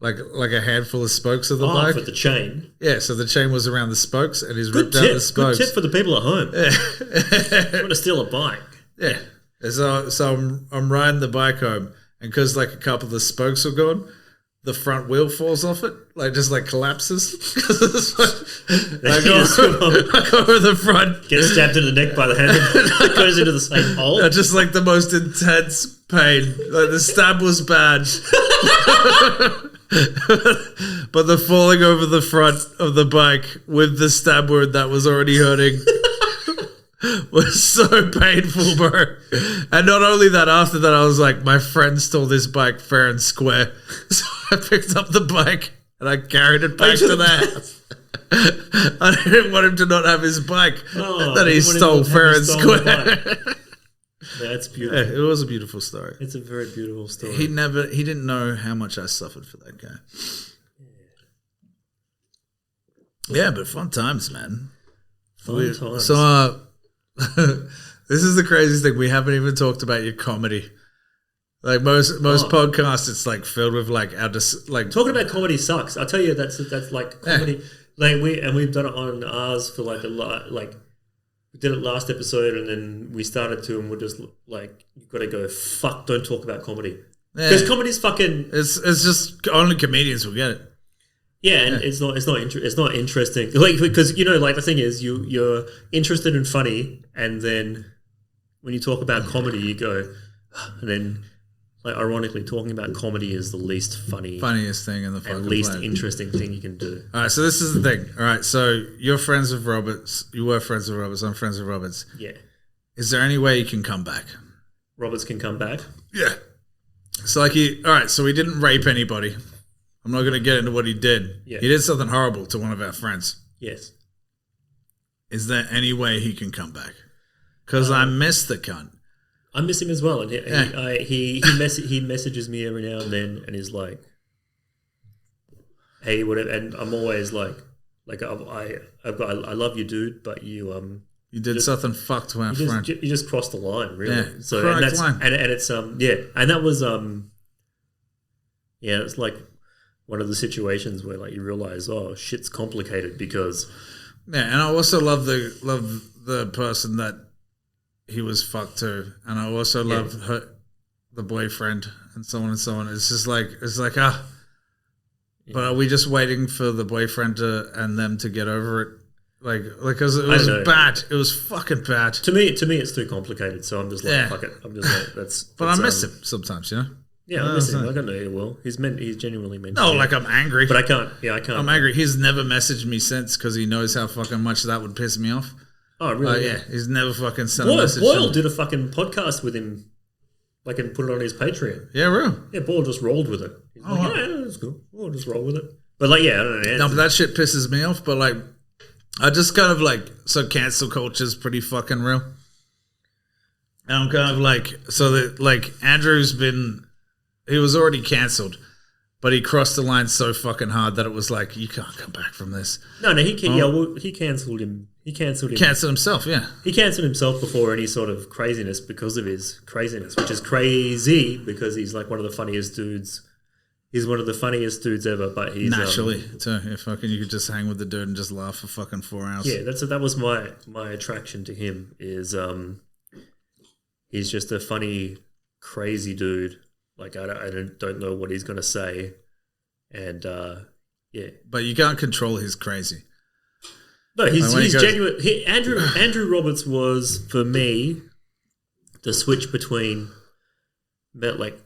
Like a handful of spokes of the bike. With the chain. Yeah, so the chain was around the spokes and he's ripped out the spokes. Good tip for the people at home. Yeah. You want to steal a bike. Yeah. And so I'm riding the bike home, and because like a couple of the spokes are gone, the front wheel falls off it, like just like collapses. I go over the front. Get stabbed in the neck by the handle. It goes into the same hole. Just like the most intense pain. Like the stab was bad. But the falling over the front of the bike with the stab wound that was already hurting was so painful, bro. And not only that, after that, I was like, my friend stole this bike fair and square. So I picked up the bike and I carried it back to the house. I didn't want him to not have his bike that he stole fair and square. That's beautiful. Yeah, it was a beautiful story. It's a very beautiful story. He didn't know how much I suffered for that guy. Yeah, but fun times, man. Fun times. So, this is the craziest thing. We haven't even talked about your comedy. Like most podcasts, it's like filled with like talking about comedy sucks. I'll tell you, that's like comedy. Yeah. Like we've done it on ours for like a lot. Like we did it last episode, and then we started to, and we're just like, you've got to go. Fuck! Don't talk about comedy because comedy's fucking. It's just only comedians will get it. Yeah, and it's not interesting. Like, because like the thing is, you're interested in funny, and then when you talk about comedy, you go, and then like ironically, talking about comedy is the least funniest thing in the fucking and least planet. interesting thing you can do. All right, so this is the thing. All right, so you're friends with Roberts. You were friends with Roberts. I'm friends with Roberts. Yeah. Is there any way you can come back? Roberts can come back. Yeah. So like all right, so he didn't rape anybody. I'm not going to get into what he did. Yeah. He did something horrible to one of our friends. Yes. Is there any way he can come back? Because I miss the cunt. I miss him as well, and he messages me every now and then, and he's like, "Hey, whatever." And I'm always like I love you, dude, but you did something fucked to our friend. You just crossed the line, really. Yeah, so and that's line. And it's and that was it's like one of the situations where like you realize, oh, shit's complicated because and I also love the person that he was fucked to, and I also love the boyfriend and so on and so on. It's just like but are we just waiting for the boyfriend and them to get over it? Like because it was bad. It was fucking bad. To me, it's too complicated. So I'm just like, fuck it. I'm just like, that's. But I miss him sometimes, Yeah, I miss him. I don't know ill will. He's genuinely meant. No, like I'm angry, but I can't. Yeah, I can't. I'm angry. He's never messaged me since because he knows how fucking much that would piss me off. Oh, really? Yeah, he's never fucking sent a message. Boyle did a fucking podcast with him, like, and put it on his Patreon. Yeah, real. Yeah, Boyle just rolled with it. He's like, yeah, that's cool. We'll just roll with it. But like, yeah, I don't know. No, but that shit pisses me off. But like, I just kind of like, so cancel culture is pretty fucking real. And I'm kind of like, so that like Andrew's he was already cancelled, but he crossed the line so fucking hard that it was like, you can't come back from this. No, he cancelled him. He cancelled himself, yeah. He cancelled himself before any sort of craziness because of his craziness, which is crazy because he's like one of the funniest dudes He's one of the funniest dudes ever, but he's naturally too. Yeah, fucking, you could just hang with the dude and just laugh for fucking 4 hours. Yeah, that was my attraction to him. Is he's just a funny, crazy dude. Like I don't know what he's gonna say, and yeah. But you can't control his crazy. No, he's genuine. Andrew Roberts was for me the switch between like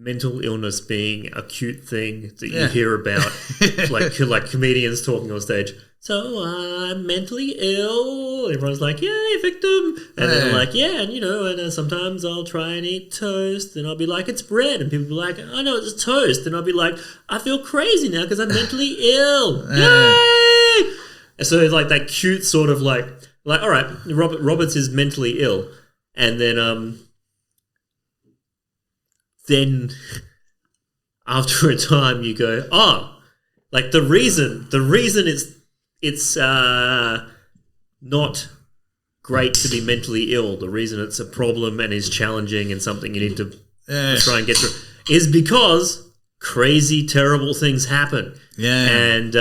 mental illness being a cute thing that you hear about, like comedians talking on stage. So I'm mentally ill. Everyone's like, "Yay, victim!" And then they're like, "Yeah, and and sometimes I'll try and eat toast, and I'll be like, it's bread," and people be like, "I know it's toast," and I'll be like, "I feel crazy now because I'm mentally ill." Yay! And so it's like that cute sort of like, all right, Roberts is mentally ill, and then after a time you go, oh, like the reason it's not great to be mentally ill, the reason it's a problem and is challenging and something you need to try and get through is because crazy, terrible things happen. Yeah. And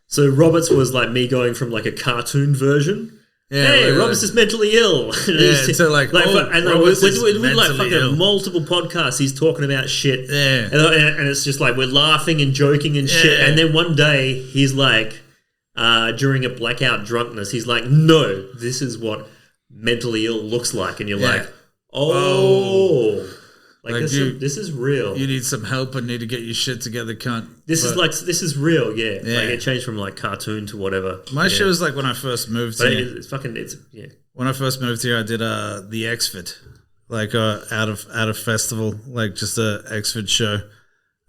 so Roberts was like me going from like a cartoon version. Yeah, hey, Roberts is mentally ill. So like with like fucking ill. Multiple podcasts, he's talking about shit. Yeah, and it's just like we're laughing and joking and shit. And then one day he's like, during a blackout drunkenness, he's like, "No, this is what mentally ill looks like," and you're like, "Oh." Like this is real. You need some help and need to get your shit together, cunt. This is real, yeah. Like it changed from like cartoon to whatever. My show was like when I first moved here. When I first moved here, I did the Exford, like out of festival, like just a Exford show,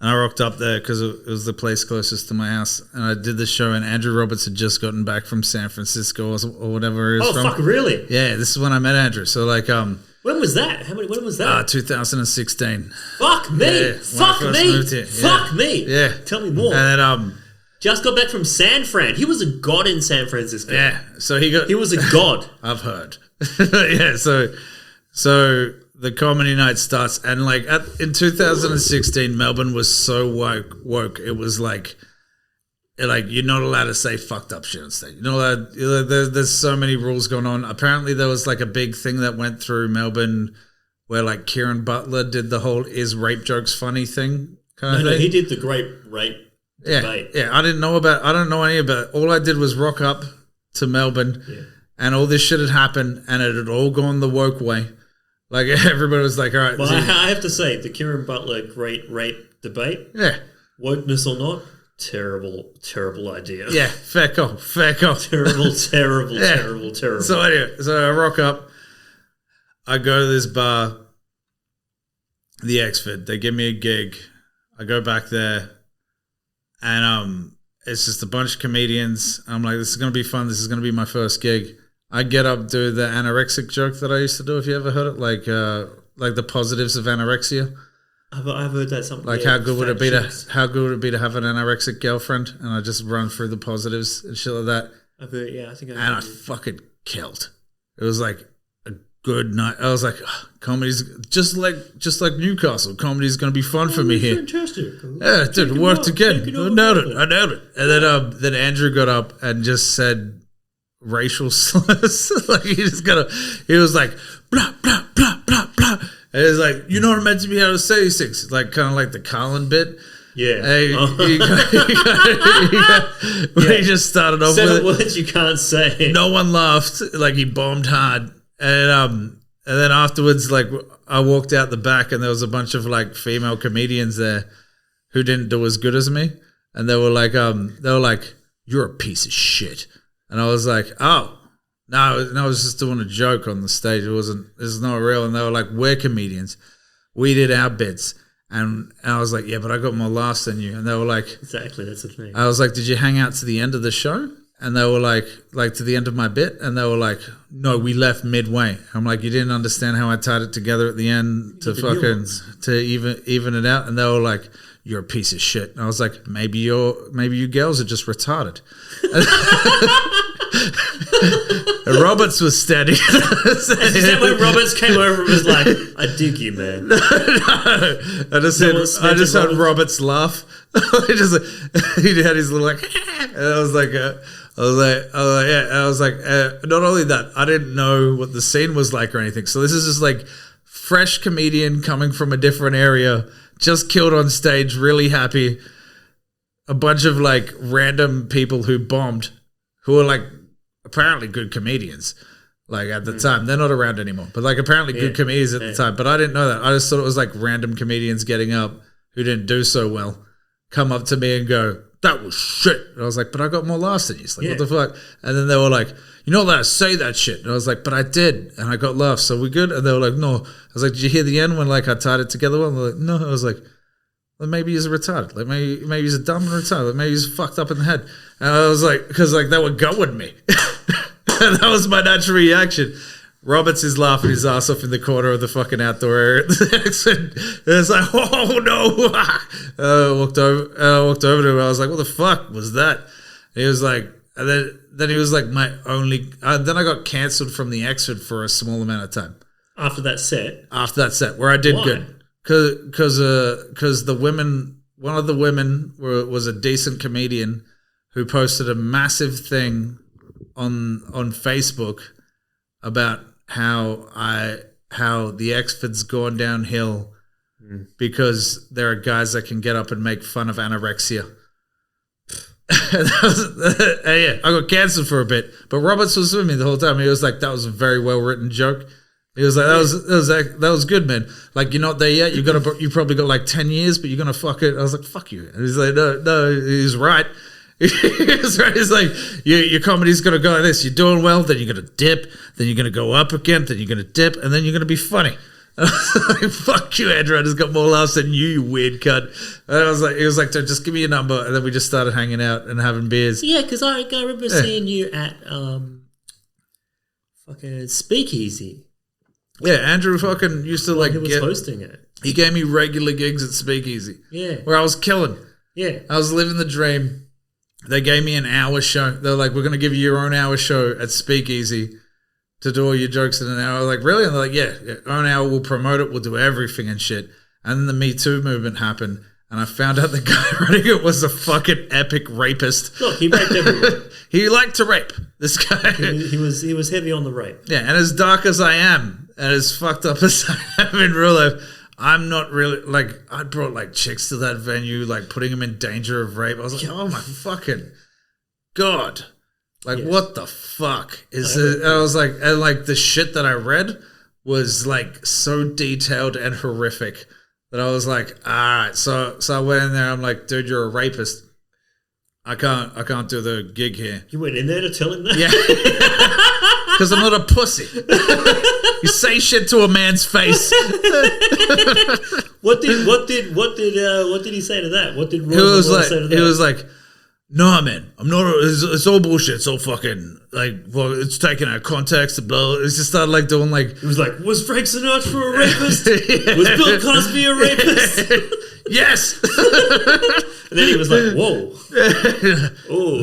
and I rocked up there because it was the place closest to my house, and I did the show. And Andrew Roberts had just gotten back from San Francisco or whatever. Oh fuck, really? Yeah, this is when I met Andrew. So like When was that? When was that? 2016. Fuck me! Fuck me! Fuck me! Yeah. Tell me more. And then just got back from San Fran. He was a god in San Francisco. Yeah. So he was a god. I've heard. Yeah. So the comedy night starts, and like in 2016, Melbourne was so woke. It was like you're not allowed to say fucked up shit on stage. You're not allowed. There's so many rules going on. Apparently, there was like a big thing that went through Melbourne where like Kieran Butler did the whole "is rape jokes funny" thing kind of thing. No, he did the great rape debate. Yeah. I don't know any about it. All I did was rock up to Melbourne, and all this shit had happened, and it had all gone the woke way. Like everybody was like, "All right." Well, I have to say, the Kieran Butler great rape debate. Yeah. Wokeness or not. Terrible idea. Yeah, fair call. Terrible. So anyway, I rock up. I go to this bar, the Exford. They give me a gig. I go back there, and it's just a bunch of comedians. I'm like, this is gonna be fun. This is gonna be my first gig. I get up, do the anorexic joke that I used to do. If you ever heard it, like the positives of anorexia. I've heard that something. Like how good would it be to have an anorexic girlfriend? And I just run through the positives and shit like that. I've heard, yeah, I think. I fucking killed. It was like a good night. I was like, comedy's just like Newcastle. Comedy's gonna be fun for me here. Fantastic. Yeah, dude, it worked again. I nailed it. And then Andrew got up and just said racial slurs. Like he was like blah blah blah blah blah. And it's like, you're not meant to be able to say these things. Like kind of like the Carlin bit. Yeah. He just started off 7 with words you can't say. No one laughed. Like he bombed hard. And then afterwards, like I walked out the back and there was a bunch of like female comedians there who didn't do as good as me. And they were like, you're a piece of shit. And I was like, oh. No, I was just doing a joke on the stage. It's not real. And they were like, we're comedians. We did our bits. And I was like, yeah, but I got more laughs than you. And they were like... Exactly, that's the thing. I was like, did you hang out to the end of the show? And they were like to the end of my bit? And they were like, no, we left midway. I'm like, you didn't understand how I tied it together at the end to even it out? And they were like, you're a piece of shit. And I was like, maybe you girls are just retarded. And Roberts was steady. Is that when Roberts came over and was like, I dig you, man? I just had Roberts laugh. He had his little like, and I was like, yeah. And I was like, not only that, I didn't know what the scene was like or anything. So this is just like fresh comedian coming from a different area, just killed on stage, really happy. A bunch of like random people who bombed, who are like apparently good comedians. Like at the time, they're not around anymore, but like apparently good comedians at the time. But I didn't know that. I just thought it was like random comedians getting up who didn't do so well, come up to me and go, "That was shit." And I was like, "But I got more laughs than you." It's like, what the fuck? And then they were like, "You're not allowed to say that shit." And I was like, "But I did, and I got laughs. So we good?" And they were like, "No." I was like, "Did you hear the end when like I tied it together?" Well, they're like, "No." I was like, well, maybe he's a retarded. Like maybe he's a dumb and retarded. Like maybe he's fucked up in the head. And I was like, because like they were going me. And that was my natural reaction. Roberts is laughing his ass off in the corner of the fucking outdoor area. And it's like, oh no. I walked over to him. I was like, what the fuck was that? And he was like, and then he was like my only, then I got cancelled from the Exford for a small amount of time. After that set, where I did good. Because the women, one of the women was a decent comedian who posted a massive thing on Facebook about how the Exford's gone downhill because there are guys that can get up and make fun of anorexia. I got cancelled for a bit, but Roberts was with me the whole time. He was like, "That was a very well written joke." He was like, that was good, man. Like, you're not there yet. You probably got like 10 years, but you're gonna fuck it. I was like, fuck you. And he's like, no, he's right. He's right. He's like, your comedy's gonna go like this. You're doing well, then you're gonna dip, then you're gonna go up again, then you're gonna dip, and then you're gonna be funny. And I was like, fuck you, Andrew. I just got more laughs than you weird cunt. And I was like, he was like, just give me your number, and then we just started hanging out and having beers. Yeah, because I remember seeing you at fucking Speakeasy. Yeah, Andrew fucking used to like he was hosting it. He gave me regular gigs at Speakeasy. Yeah. Where I was killing. Yeah. I was living the dream. They gave me an hour show. They're like, we're going to give you your own hour show at Speakeasy to do all your jokes in an hour. I was like, really? And they're like, yeah, own hour, we'll promote it, we'll do everything and shit. And then the Me Too movement happened. And I found out the guy running it was a fucking epic rapist. Look, he raped everyone. He liked to rape, this guy. He was heavy on the rape. Yeah, and as dark as I am, and as fucked up as I am in real life, I'm not really, like, I brought, like, chicks to that venue, like, putting them in danger of rape. I was like, oh, my fucking God. Like, what the fuck is it? And I was like, and, like, the shit that I read was, like, so detailed and horrific that I was like, all right. So I went in there. I'm like, dude, you're a rapist. I can't do the gig here. You went in there to tell him that? Yeah. Because I'm not a pussy. You say shit to a man's face. What did he say to that? What did Roy say to that? It was like, no, man, I'm not. It's all bullshit. It's all fucking like, well, it's taken out of context. Blah. It's just started like doing like. It was like, was Frank Sinatra a rapist? Was Bill Cosby a rapist? Yes. And then he was like, whoa. Oh.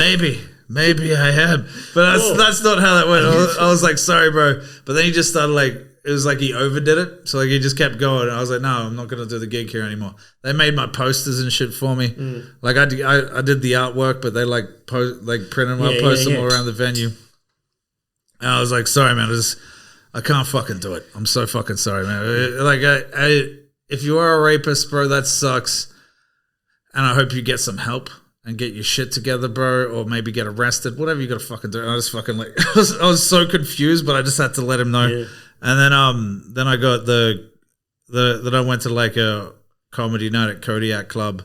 Maybe I am. But that's not how that went. I was like, sorry, bro. But then he just started like, it was like he overdid it. So like he just kept going. I was like, no, I'm not going to do the gig here anymore. They made my posters and shit for me. Like I did the artwork, but they like printed them up, posted them all around the venue. And I was like, sorry, man. I can't fucking do it. I'm so fucking sorry, man. Like if you are a rapist, bro, that sucks. And I hope you get some help and get your shit together, bro, or maybe get arrested, whatever you gotta fucking do. And I just fucking like, I was so confused, but I just had to let him know. Yeah. And then I got then I went to like a comedy night at Kodiak Club,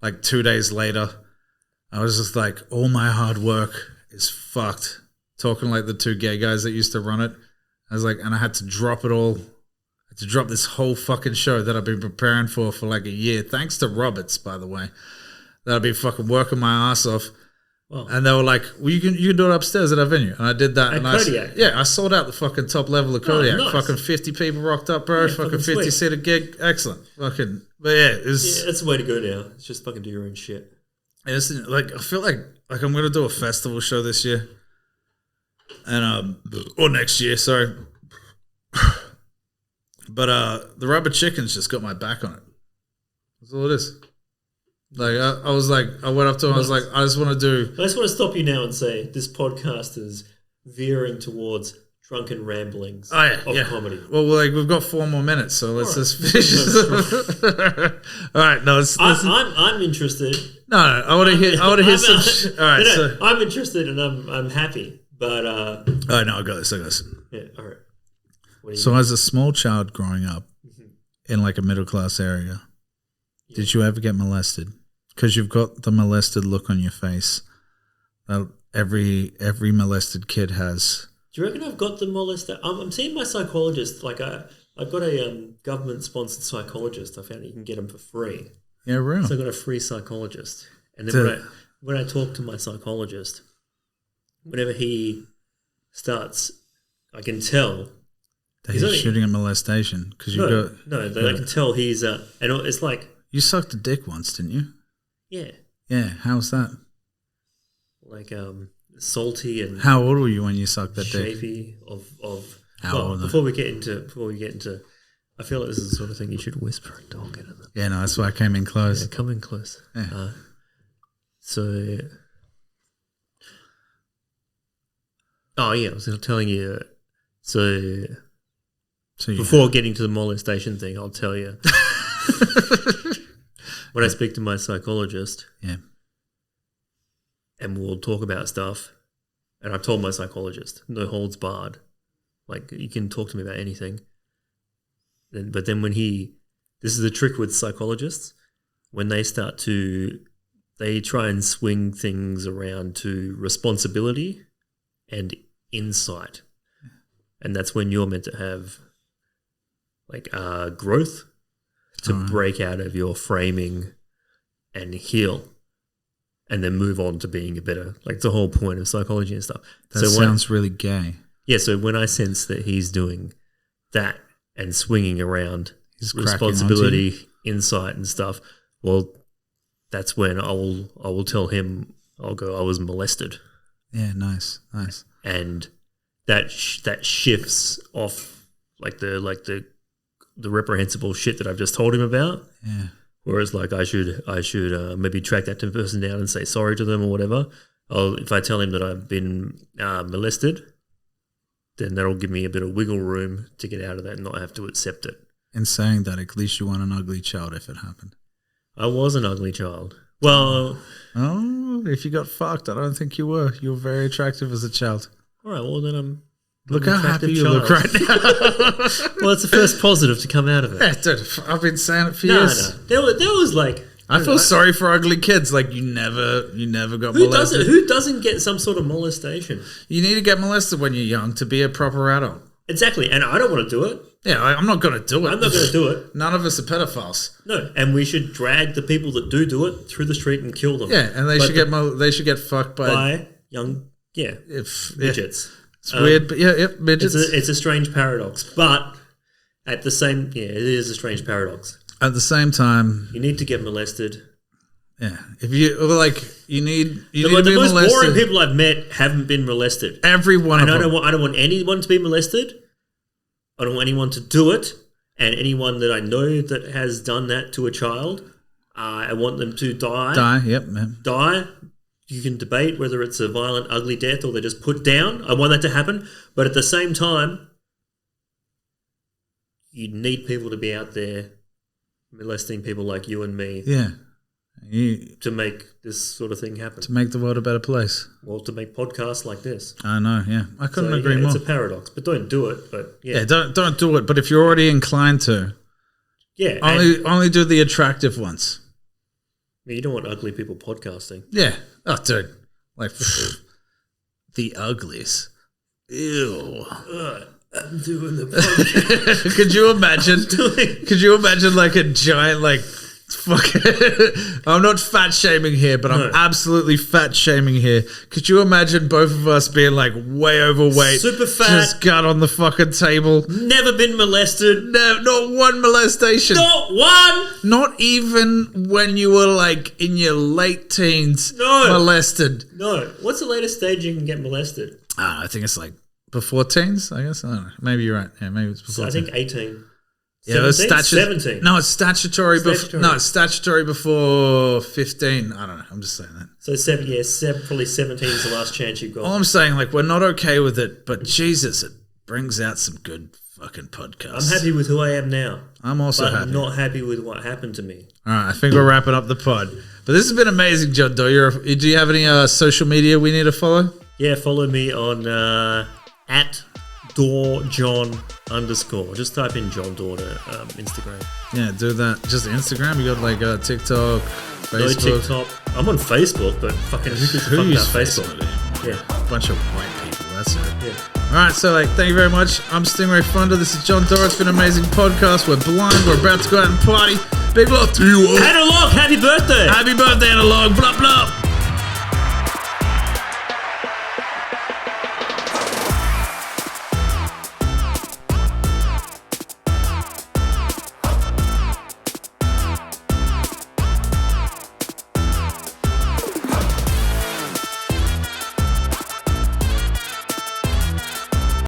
like 2 days later. I was just like, all my hard work is fucked. Talking like the two gay guys that used to run it. I was like, and I had to drop it all. I had to drop this whole fucking show that I've been preparing for like a year. Thanks to Roberts, by the way. That I've been fucking working my ass off. Well, and they were like, well, you can do it upstairs at our venue. And I did that. At Kodiak? I sold out the fucking top level of Kodiak. Nice. Fucking 50 people rocked up, bro. Yeah, fucking 50-seater gig. Excellent. Fucking, but yeah. It was, that's the way to go now. It's just fucking do your own shit. It's like, I feel like I'm going to do a festival show this year. and or next year, sorry. But the rubber chicken's just got my back on it. That's all it is. Like I was like, I went up to him. I was like, I just want to do. I just want to stop you now and say this podcast is veering towards drunken ramblings of comedy. Well, like we've got 4 more minutes, so let's just finish this. All right, no, I'm interested. No, I want to hear. I want to hear some. All right, so I'm interested and I'm happy, but all right, no, I got this. Yeah, all right. So, as a small child growing up in like a middle class area, did you ever get molested? Because you've got the molested look on your face that every molested kid has. Do you reckon I've got the molested? I'm seeing my psychologist. Like I've got a government sponsored psychologist. I found you can get them for free. Yeah, really. So I got a free psychologist, and then when I talk to my psychologist, whenever he starts, I can tell that he's shooting at molestation because you I can tell he's and it's like you sucked a dick once, didn't you? Yeah. How was that? Like salty and how old were you when you sucked that dick? Shapy before we get into I feel like this is the sort of thing you should whisper and talk into them. Yeah, no, that's why I came in close. Yeah, come in close. Yeah. I was telling you. So before getting to the molestation thing, I'll tell you. When I speak to my psychologist, and we'll talk about stuff, and I've told my psychologist, no holds barred, like you can talk to me about anything. But then when this is the trick with psychologists, when they try and swing things around to responsibility and insight, and that's when you're meant to have like growth to break out of your framing and heal and then move on to being a better, like the whole point of psychology and stuff. That sounds really gay. Yeah, so when I sense that he's doing that and swinging around responsibility, insight and stuff, well, that's when I will tell him, I'll go, I was molested. Yeah, nice. And that shifts off like the reprehensible shit that I've just told him about. Yeah. Whereas like I should maybe track that person down and say sorry to them or whatever. If I tell him that I've been molested, then that'll give me a bit of wiggle room to get out of that and not have to accept it. In saying that, at least you weren't an ugly child if it happened. I was an ugly child. Well... Oh, if you got fucked, I don't think you were. You were very attractive as a child. All right, well then Look how happy you look right now. Well, it's the first positive to come out of it. Yeah, dude, I've been saying it for years. No. There was like... I feel sorry for ugly kids. Like, you never got molested. Who doesn't get some sort of molestation? You need to get molested when you're young to be a proper adult. Exactly, and I don't want to do it. Yeah, I'm not going to do it. I'm not going to do it. None of us are pedophiles. No, and we should drag the people that do it through the street and kill them. Yeah, and they should get fucked by young midgets. It's weird, but midgets. It's a strange paradox, but at the same, it is a strange paradox. At the same time, you need to get molested. Yeah, if you need to be molested. The most molested. boring people I've met haven't been molested. Every one of them. I don't want anyone to be molested. I don't want anyone to do it, and anyone that I know that has done that to a child, I want them to die. Die. You can debate whether it's a violent, ugly death or they're just put down. I want that to happen. But at the same time, you need people to be out there molesting people like you and me. Yeah. To make this sort of thing happen. To make the world a better place. Well, to make podcasts like this. I know, yeah. I couldn't agree more. It's a paradox, but don't do it. But don't do it. But if you're already inclined to, only do the attractive ones. You don't want ugly people podcasting. Yeah. Oh, dude. Like, the uglies. Ew. I'm doing the podcast. Could you imagine like a giant, like, I'm not fat shaming here, but I'm absolutely fat shaming here. Could you imagine both of us being like way overweight, super fat, just gut on the fucking table, never been molested, no, not one molestation, not one, not even when you were like in your late teens, molested. No, what's the latest stage you can get molested? I think it's like before teens, I guess. I don't know. Maybe you're right. Yeah, maybe it's before So I teens. think 18. Yeah, 17? No, it's statutory. Statutory. No, it's statutory before 15. I don't know. I'm just saying that. So probably 17 is the last chance you've got. All I'm saying, like, we're not okay with it, but Jesus, it brings out some good fucking podcasts. I'm happy with who I am now. I'm also but happy. I'm not happy with what happened to me. All right, I think we're wrapping up the pod. But this has been amazing, John Doe. Do you have any social media we need to follow? Yeah, follow me on at DoreJohn_. Just type in John Dore to Instagram. Yeah, do that. Just Instagram? You got like TikTok, Facebook? No TikTok. I'm on Facebook, but fucking who gives a fuck about uses Facebook? anymore? Yeah. A bunch of white people. That's it. Yeah. All right, so thank you very much. I'm Stingray Thunder. This is John Dore. It's been an amazing podcast. We're blind. We're about to go out and party. Big love to you all. Analog, happy birthday! Happy birthday, Analog. Blah, blah.